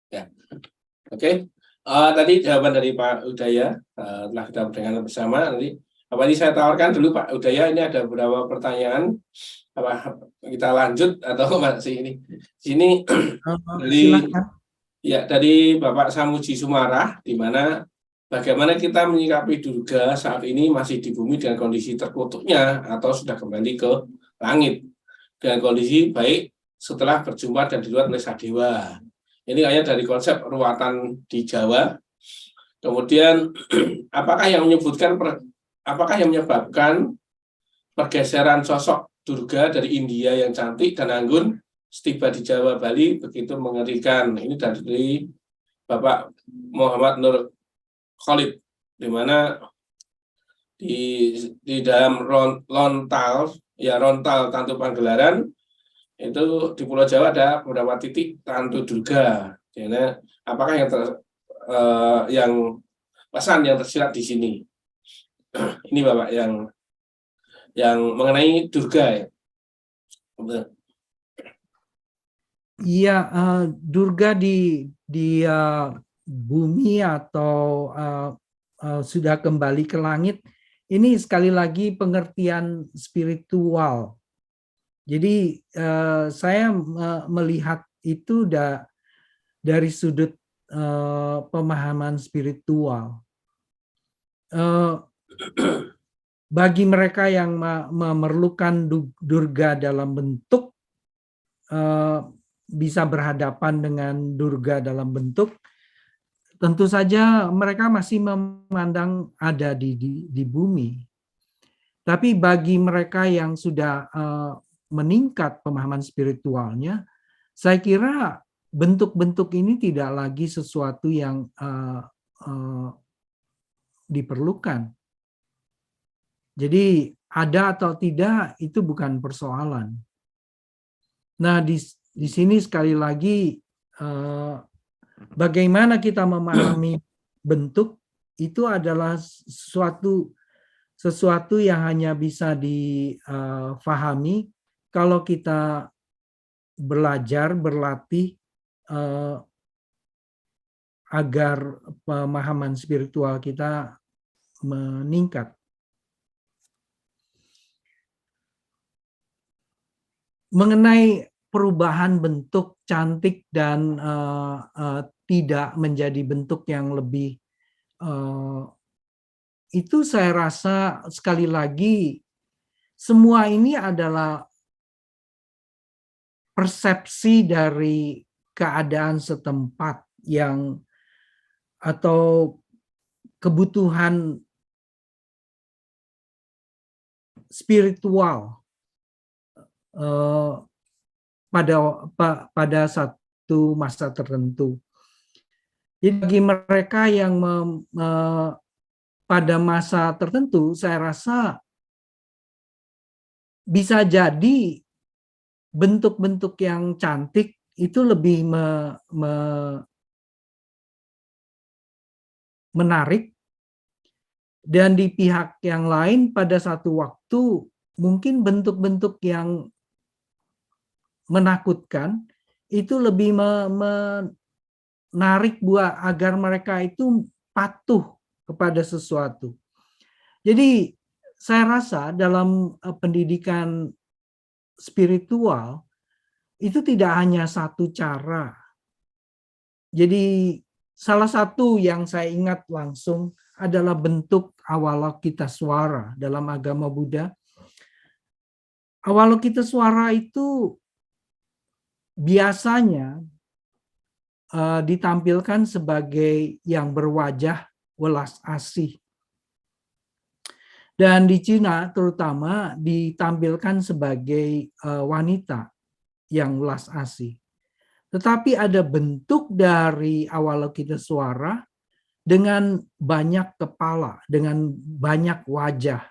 Ya, oke. Tadi jawaban dari Pak Udaya telah kita mendengar bersama. Nanti apa ini saya tawarkan dulu Pak Udaya, ini ada beberapa pertanyaan. Apa kita lanjut atau masih ini? Sini dari Silakan. ya dari Bapak Samuji Sumarah, di mana bagaimana kita menyikapi Durga saat ini masih di bumi dengan kondisi terkutuknya atau sudah kembali ke langit dengan kondisi baik setelah berjumpa dan diluar oleh Sadewa. Ini hanya dari konsep ruatan di Jawa. Kemudian apakah yang menyebabkan pergeseran sosok Durga dari India yang cantik dan anggun setiba di Jawa Bali begitu mengerikan? Ini dari Bapak Muhammad Nur Khalid, di mana di dalam Rontal Tantu Panggelaran itu di Pulau Jawa ada beberapa titik Tantu Durga. Jadi, apakah yang pesan yang tersirat di sini? Ini Bapak yang mengenai Durga ya. Iya, Durga di bumi atau sudah kembali ke langit, ini sekali lagi pengertian spiritual. Jadi saya melihat itu dari sudut pemahaman spiritual. Bagi mereka yang memerlukan Durga dalam bentuk, bisa berhadapan dengan Durga dalam bentuk, tentu saja mereka masih memandang ada di bumi. Tapi bagi mereka yang sudah meningkat pemahaman spiritualnya, saya kira bentuk-bentuk ini tidak lagi sesuatu yang diperlukan. Jadi ada atau tidak itu bukan persoalan. Nah, di sini sekali lagi bagaimana kita memahami bentuk itu adalah sesuatu yang hanya bisa difahami kalau kita belajar, berlatih agar pemahaman spiritual kita meningkat. Mengenai perubahan bentuk cantik dan tidak menjadi bentuk yang lebih, itu saya rasa sekali lagi semua ini adalah persepsi dari keadaan setempat yang atau kebutuhan spiritual pada satu masa tertentu. Jadi bagi mereka yang pada masa tertentu, saya rasa bisa jadi bentuk-bentuk yang cantik itu lebih menarik, dan di pihak yang lain pada satu waktu mungkin bentuk-bentuk yang menakutkan itu lebih menarik buat agar mereka itu patuh kepada sesuatu. Jadi saya rasa dalam pendidikan spiritual itu tidak hanya satu cara. Jadi salah satu yang saya ingat langsung adalah bentuk Avalokitesvara dalam agama Buddha. Avalokitesvara itu biasanya ditampilkan sebagai yang berwajah welas asih. Dan di Cina terutama ditampilkan sebagai wanita yang welas asih. Tetapi ada bentuk dari Avalokitesvara dengan banyak kepala, dengan banyak wajah.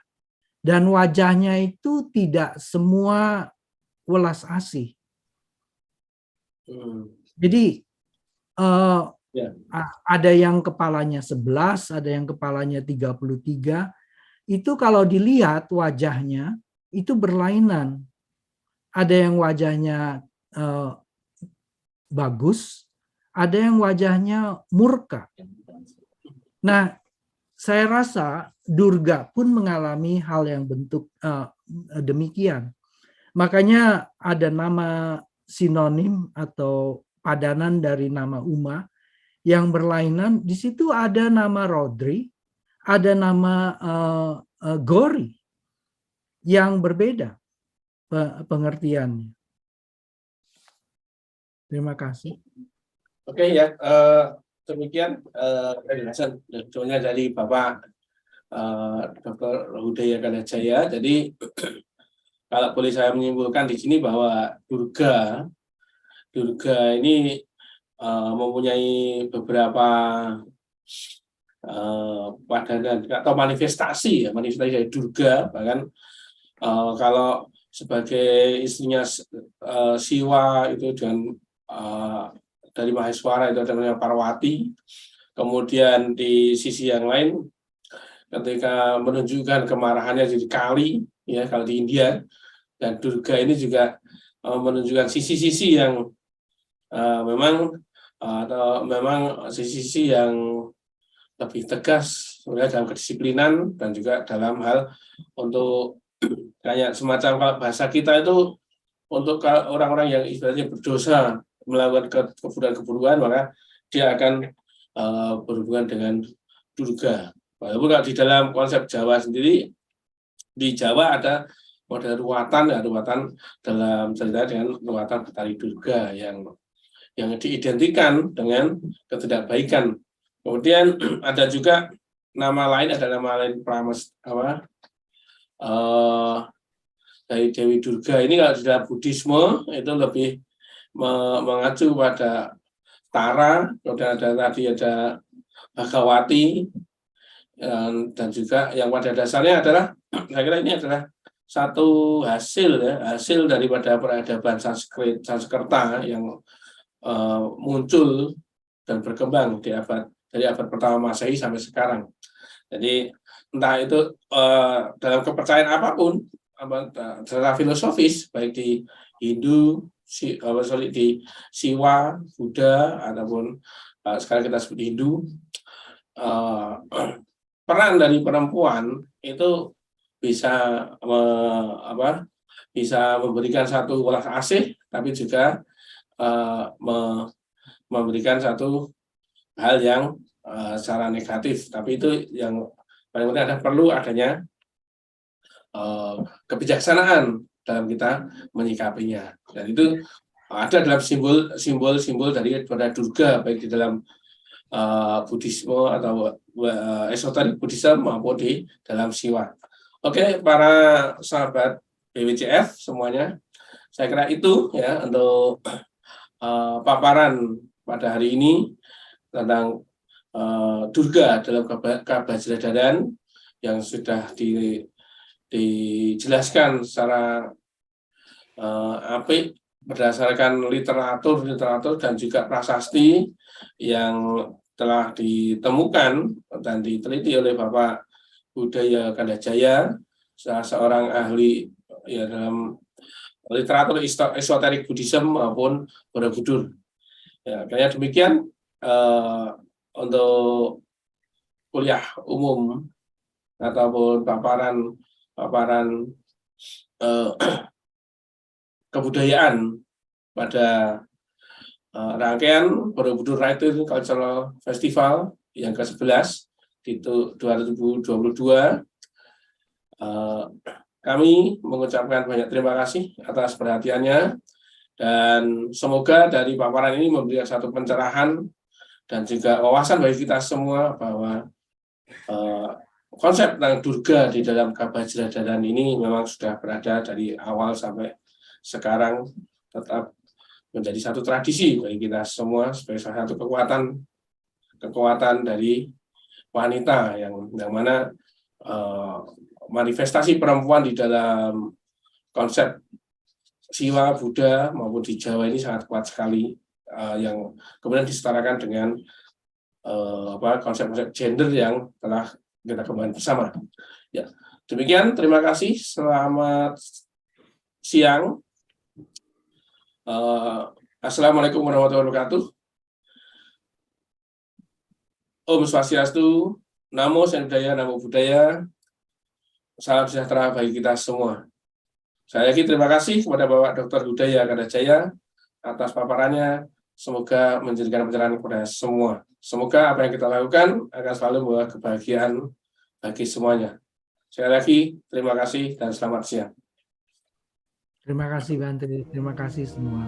Dan wajahnya itu tidak semua welas asih. Jadi ada yang kepalanya 11, ada yang kepalanya 33. Itu kalau dilihat wajahnya itu berlainan. Ada yang wajahnya bagus, ada yang wajahnya murka. Nah, saya rasa Durga pun mengalami hal yang bentuk demikian. Makanya ada nama sinonim atau padanan dari nama Uma yang berlainan. Di situ ada nama Rodri, ada nama Gori yang berbeda pengertiannya. Terima kasih. Oke ya, demikian penjelasan sebetulnya dari Bapak Dr. Hudaya Kanajaya. Jadi kalau boleh saya menyimpulkan di sini bahwa Durga ini mempunyai beberapa padanan atau manifestasi dari Durga. Bahkan kalau sebagai istrinya Siwa itu dengan dari Maheswara itu namanya Parwati. Kemudian di sisi yang lain ketika menunjukkan kemarahannya jadi Kali, ya kalau di India, dan Durga ini juga menunjukkan sisi-sisi yang memang sisi-sisi yang lebih tegas sebenarnya dalam kedisiplinan dan juga dalam hal untuk kayak semacam kalau bahasa kita itu untuk orang-orang yang istilahnya berdosa melakukan keburukan, maka dia akan berhubungan dengan Durga. Walaupun kalau di dalam konsep Jawa sendiri, di Jawa ada model ruwatan dalam cerita dengan ruwatan Betari Durga yang diidentikan dengan ketidakbaikan. Kemudian ada juga nama lain dari Dewi Durga ini. Kalau di dalam Buddhisme itu lebih mengacu pada Tara, kemudian ada Bhagawati, dan juga yang pada dasarnya adalah, saya kira ini adalah satu hasil daripada peradaban Sanskerta yang muncul dan berkembang dari abad pertama Masehi sampai sekarang. Jadi entah itu dalam kepercayaan apapun, secara filosofis, baik di Hindu, di Siwa, Buddha, ataupun sekarang kita sebut Hindu, peran dari perempuan itu bisa memberikan satu welas asih, tapi juga memberikan satu hal yang secara negatif. Tapi itu yang paling penting adalah perlu adanya kebijaksanaan dalam kita menyikapinya, dan itu ada dalam simbol daripada Durga, baik di dalam Buddhisme atau esoterik Buddhisme maupun di dalam Siwa. Oke, para sahabat BWCF semuanya, saya kira itu ya untuk paparan pada hari ini tentang Durga dalam Kabajradanan yang sudah dijelaskan secara apik berdasarkan literatur dan juga prasasti yang telah ditemukan dan diteliti oleh Bapak Budaya Kandajaya, salah seorang ahli ya dalam literatur esoterik Buddhism maupun Borobudur. Ya, kayak demikian untuk kuliah umum ataupun paparan kebudayaan pada rangkaian Borobudur Writing Cultural Festival yang ke-11 di 2022. Kami mengucapkan banyak terima kasih atas perhatiannya, dan semoga dari paparan ini memberikan satu pencerahan dan juga wawasan bagi kita semua bahwa konsep tentang Durga di dalam Kabajradanan ini memang sudah berada dari awal sampai sekarang, tetap menjadi satu tradisi bagi kita semua sebagai salah satu kekuatan dari wanita yang mana manifestasi perempuan di dalam konsep Siwa, Buddha maupun di Jawa ini sangat kuat sekali, yang kemudian disetarakan dengan konsep-konsep gender yang telah kita kembangkan bersama. Ya, demikian, terima kasih. Selamat siang. Assalamualaikum warahmatullahi wabarakatuh. Om Swastiastu, Namo Buddhaya, Namo Buddhaya. Salam sejahtera bagi kita semua. Saya lagi terima kasih kepada Bapak Dr. Budaya Kandajaya atas paparannya. Semoga menjadikan pencerahan kepada semua. Semoga apa yang kita lakukan akan selalu membawa kebahagiaan bagi semuanya. Sekali lagi, terima kasih dan selamat siang. Terima kasih Bante, terima kasih semua.